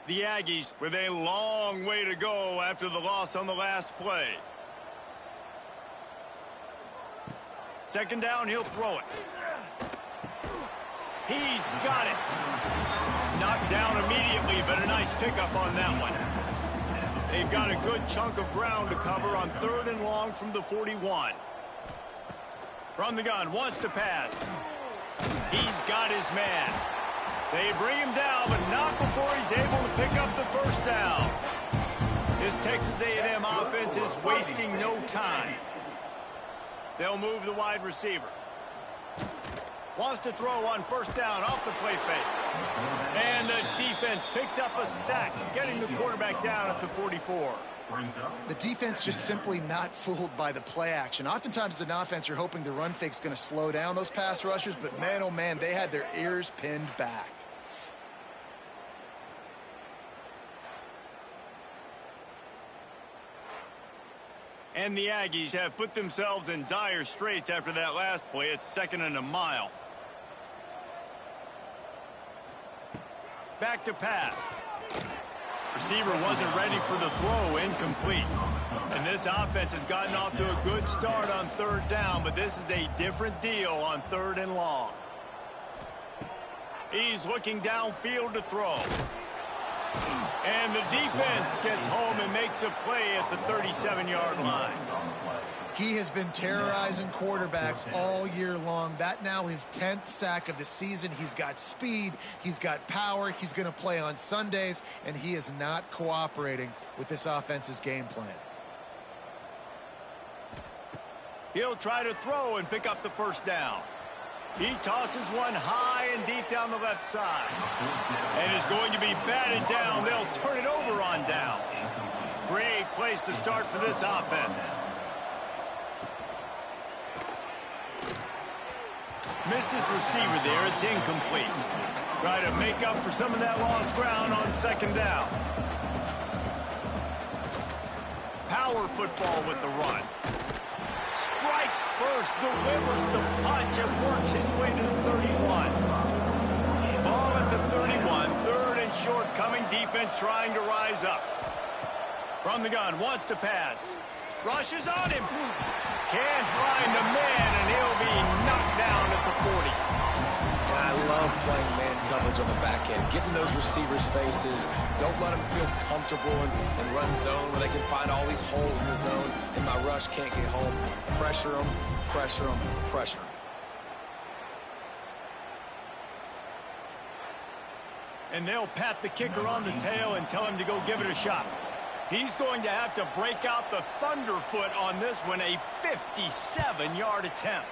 The Aggies with a long way to go after the loss on the last play. Second down, he'll throw it. He's got it. Knocked down immediately, but a nice pickup on that one. They've got a good chunk of ground to cover on 3rd and long from the 41. From the gun, wants to pass. He's got his man. They bring him down, but not before he's able to pick up the first down. This Texas A&M offense is wasting no time. They'll move the wide receiver. Wants to throw on first down off the play fake. And the defense picks up a sack, getting the quarterback down at the 44. The defense just simply not fooled by the play action. Oftentimes as an offense, you're hoping the run fake's going to slow down those pass rushers, but man, oh man, they had their ears pinned back. And the Aggies have put themselves in dire straits after that last play. It's 2nd and a mile. Back to pass. Receiver wasn't ready for the throw, incomplete. And this offense has gotten off to a good start on 3rd down, but this is a different deal on 3rd and long. He's looking downfield to throw. And the defense gets home and makes a play at the 37-yard line. He has been terrorizing quarterbacks all year long. That now his 10th sack of the season. He's got speed. He's got power. He's going to play on Sundays, and he is not cooperating with this offense's game plan. He'll try to throw and pick up the first down. He tosses one high and deep down the left side. And is going to be batted down. They'll turn it over on downs. Great place to start for this offense. Missed his receiver there. It's incomplete. Try to make up for some of that lost ground on 2nd down. Power football with the run. Strikes first, delivers the punch, and works his way to the 31. Ball at the 31, 3rd and short, coming defense trying to rise up. From the gun, wants to pass. Rushes on him. Can't find the man, and he'll be knocked down at the 40. And I love playing man coverage on the back end, getting those receivers' faces. Don't let them feel comfortable and run zone where they can find all these holes in the zone, and my rush can't get home. Pressure them, pressure them, pressure them. And they'll pat the kicker on the tail and tell him to go give it a shot. He's going to have to break out the thunderfoot on this one, a 57-yard attempt.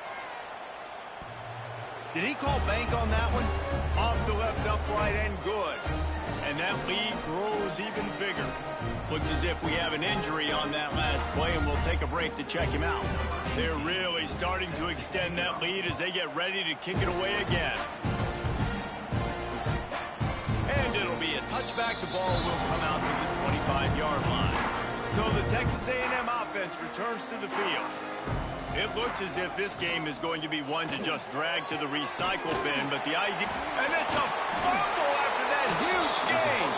Did he call bank on that one? Off the left upright and good. And that lead grows even bigger. Looks as if we have an injury on that last play, and we'll take a break to check him out. They're really starting to extend that lead as they get ready to kick it away again. And it'll be a touchback. The ball will come out to the 25-yard line. So the Texas A&M offense returns to the field. It looks as if this game is going to be one to just drag to the recycle bin, but the idea... And it's a fumble after that huge gain.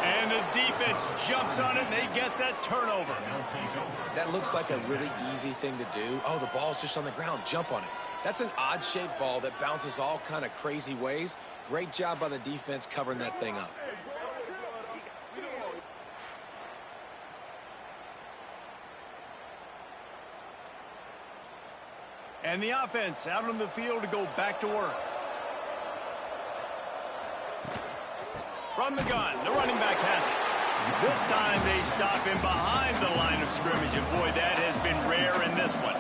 And the defense jumps on it, and they get that turnover. That looks like a really easy thing to do. Oh, the ball's just on the ground. Jump on it. That's an odd-shaped ball that bounces all kind of crazy ways. Great job by the defense covering that thing up. And the offense out on the field to go back to work. From the gun, the running back has it. This time they stop him behind the line of scrimmage, and boy, that has been rare in this one.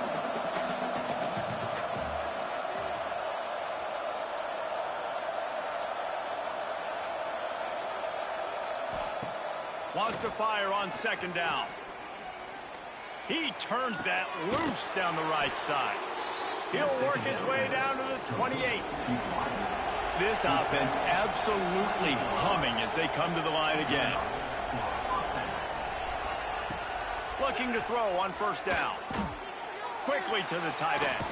Wants to fire on second down. He turns that loose down the right side. He'll work his way down to the 28. This offense absolutely humming as they come to the line again. Looking to throw on first down. Quickly to the tight end.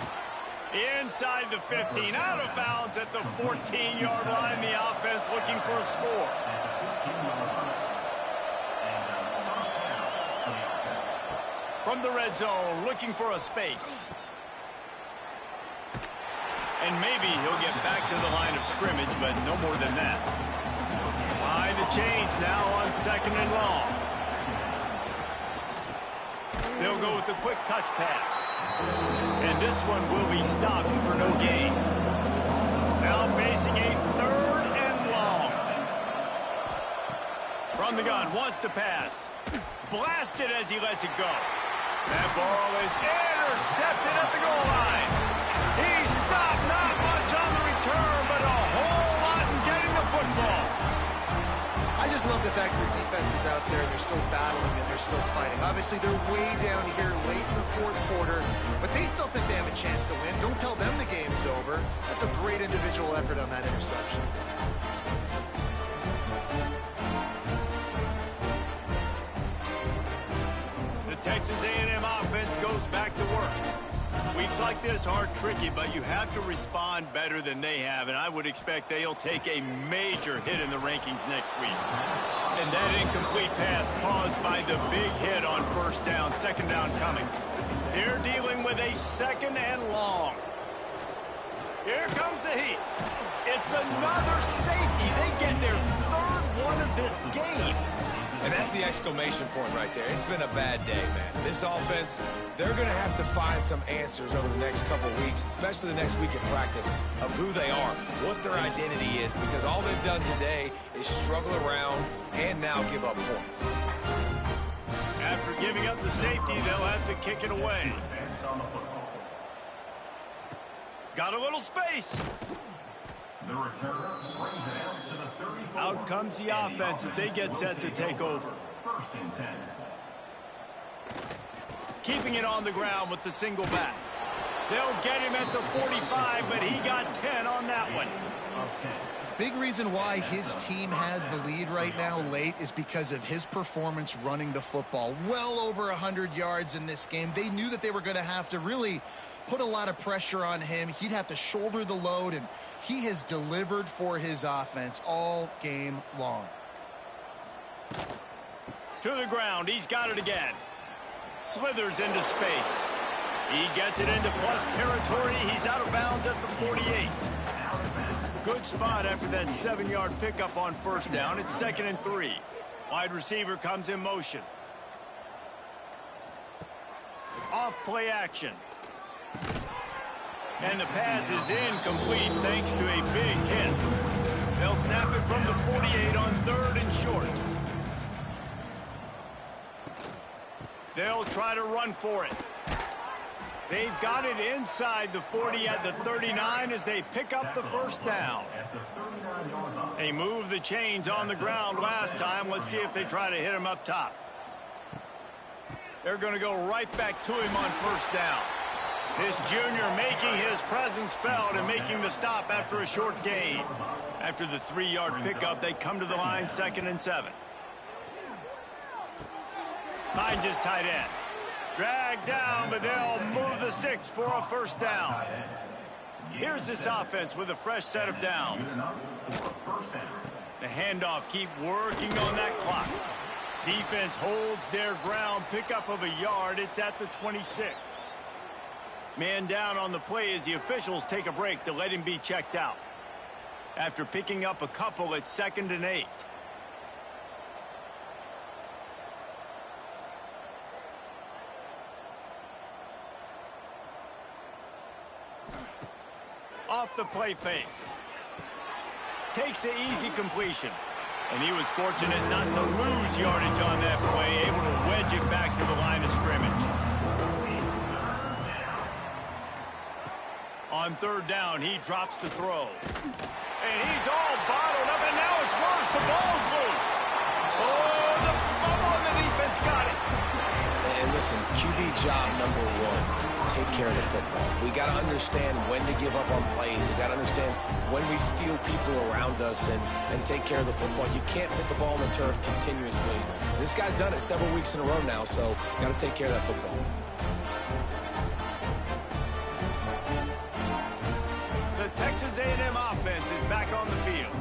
Inside the 15, out of bounds at the 14-yard line. The offense looking for a score. From the red zone, looking for a space. And maybe he'll get back to the line of scrimmage, but no more than that. Behind the chains now on second and long. They'll go with a quick touch pass. And this one will be stopped for no gain. Now facing a third and long. From the gun, wants to pass. Blasted as he lets it go. That ball is intercepted at the goal line. He stopped, not much on the return, but a whole lot in getting the football. I just love the fact that the defense is out there and they're still battling and they're still fighting. Obviously, they're way down here late in the fourth quarter, but they still think they have a chance to win. Don't tell them the game's over. That's a great individual effort on that interception. The Texas A&M offense goes back to work. Weeks like this are tricky, but you have to respond better than they have, and I would expect they'll take a major hit in the rankings next week. And that incomplete pass caused by the big hit on first down, second down coming. They're dealing with a second and long. Here comes the heat. It's another safety. They get their third one of this game. And that's the exclamation point right there. It's been a bad day, man. This offense, they're going to have to find some answers over the next couple weeks, especially the next week in practice, of who they are, what their identity is, because all they've done today is struggle around and now give up points. After giving up the safety, they'll have to kick it away. Got a little space. The returner brings it out to the 34. Out comes the offense as they get set to take over. First and 10. Keeping it on the ground with the single back. They'll get him at the 45, but he got 10 on that one. Big reason why his team has the lead right now late is because of his performance running the football. Well over 100 yards in this game. They knew that they were going to have to really put a lot of pressure on him. He'd have to shoulder the load, and he has delivered for his offense all game long. To the ground. He's got it again. Slithers into space. He gets it into plus territory. He's out of bounds at the 48. Good spot after that 7-yard pickup on first down. It's 2nd and 3. Wide receiver comes in motion. Off play action. And the pass is incomplete thanks to a big hit. They'll snap it from the 48 on 3rd and short. They'll try to run for it. They've got it inside the 40 at the 39 as they pick up the first down. They moved the chains on the ground last time. Let's see if they try to hit him up top. They're going to go right back to him on first down. This junior making his presence felt and making the stop after a short gain. After the 3-yard pickup, they come to the line 2nd and 7. Finds his tight end. Dragged down, but they'll move the sticks for a first down. Here's this offense with a fresh set of downs. The handoff, keep working on that clock. Defense holds their ground, pickup of a yard. It's at the 26. Man down on the play as the officials take a break to let him be checked out. After picking up a couple, it's 2nd and 8. the play fake. Takes the easy completion. And he was fortunate not to lose yardage on that play, able to wedge it back to the line of scrimmage. On third down, he drops to throw. And he's all bottled up, and now it's worse. The ball's loose. Oh, the fumble, and the defense got it. And listen, QB job number one, take care of the football. We got to understand when to give up on plays. We got to understand when we feel people around us and take care of the football. You can't put the ball on the turf continuously. This guy's done it several weeks in a row now, so got to take care of that football. The Texas A&M offense is back on the field.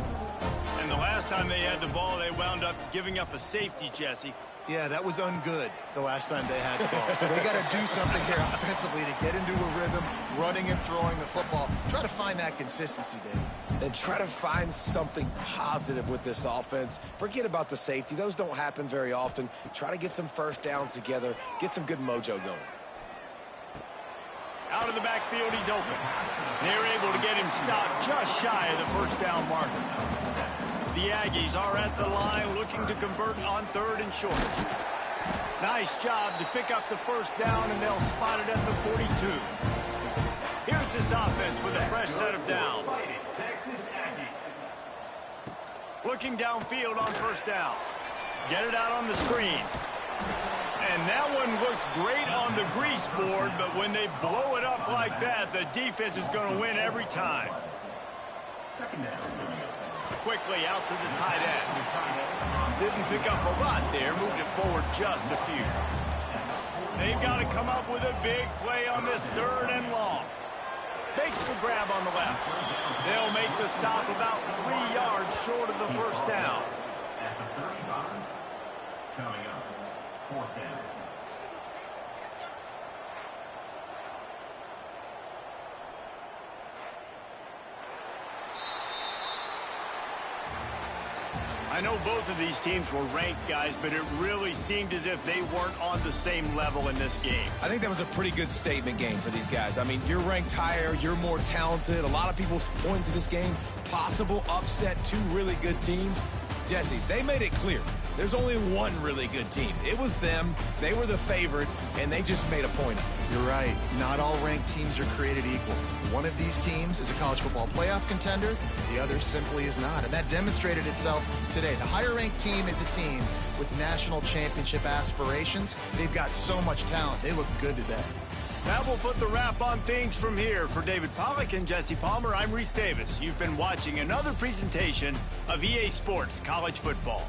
And the last time they had the ball, they wound up giving up a safety, Jesse. Yeah, that was ungood the last time they had the ball. So they got to do something here offensively to get into a rhythm, running and throwing the football. Try to find that consistency, Dave. And try to find something positive with this offense. Forget about the safety. Those don't happen very often. Try to get some first downs together, get some good mojo going. Out of the backfield, he's open. They're able to get him stopped just shy of the first down marker. The Aggies are at the line looking to convert on third and short. Nice job to pick up the first down, and they'll spot it at the 42. Here's this offense with a fresh set of downs. Looking downfield on first down. Get it out on the screen. And that one looked great on the grease board, but when they blow it up like that, the defense is going to win every time. Second down. Quickly out to the tight end. Didn't pick up a lot there, moved it forward just a few. They've got to come up with a big play on this third and long. Makes the grab on the left. They'll make the stop about 3 yards short of the first down. At the 35. Coming up, fourth down. I know both of these teams were ranked, guys, but it really seemed as if they weren't on the same level in this game. I think that was a pretty good statement game for these guys. I mean, you're ranked higher, you're more talented. A lot of people point to this game, possible upset, two really good teams. Jesse, they made it clear. There's only one really good team. It was them. They were the favorite, and they just made a point of it. You're right. Not all ranked teams are created equal. One of these teams is a college football playoff contender. The other simply is not. And that demonstrated itself today. The higher-ranked team is a team with national championship aspirations. They've got so much talent. They look good today. That will put the wrap on things from here. For David Pollack and Jesse Palmer, I'm Reese Davis. You've been watching another presentation of EA Sports College Football.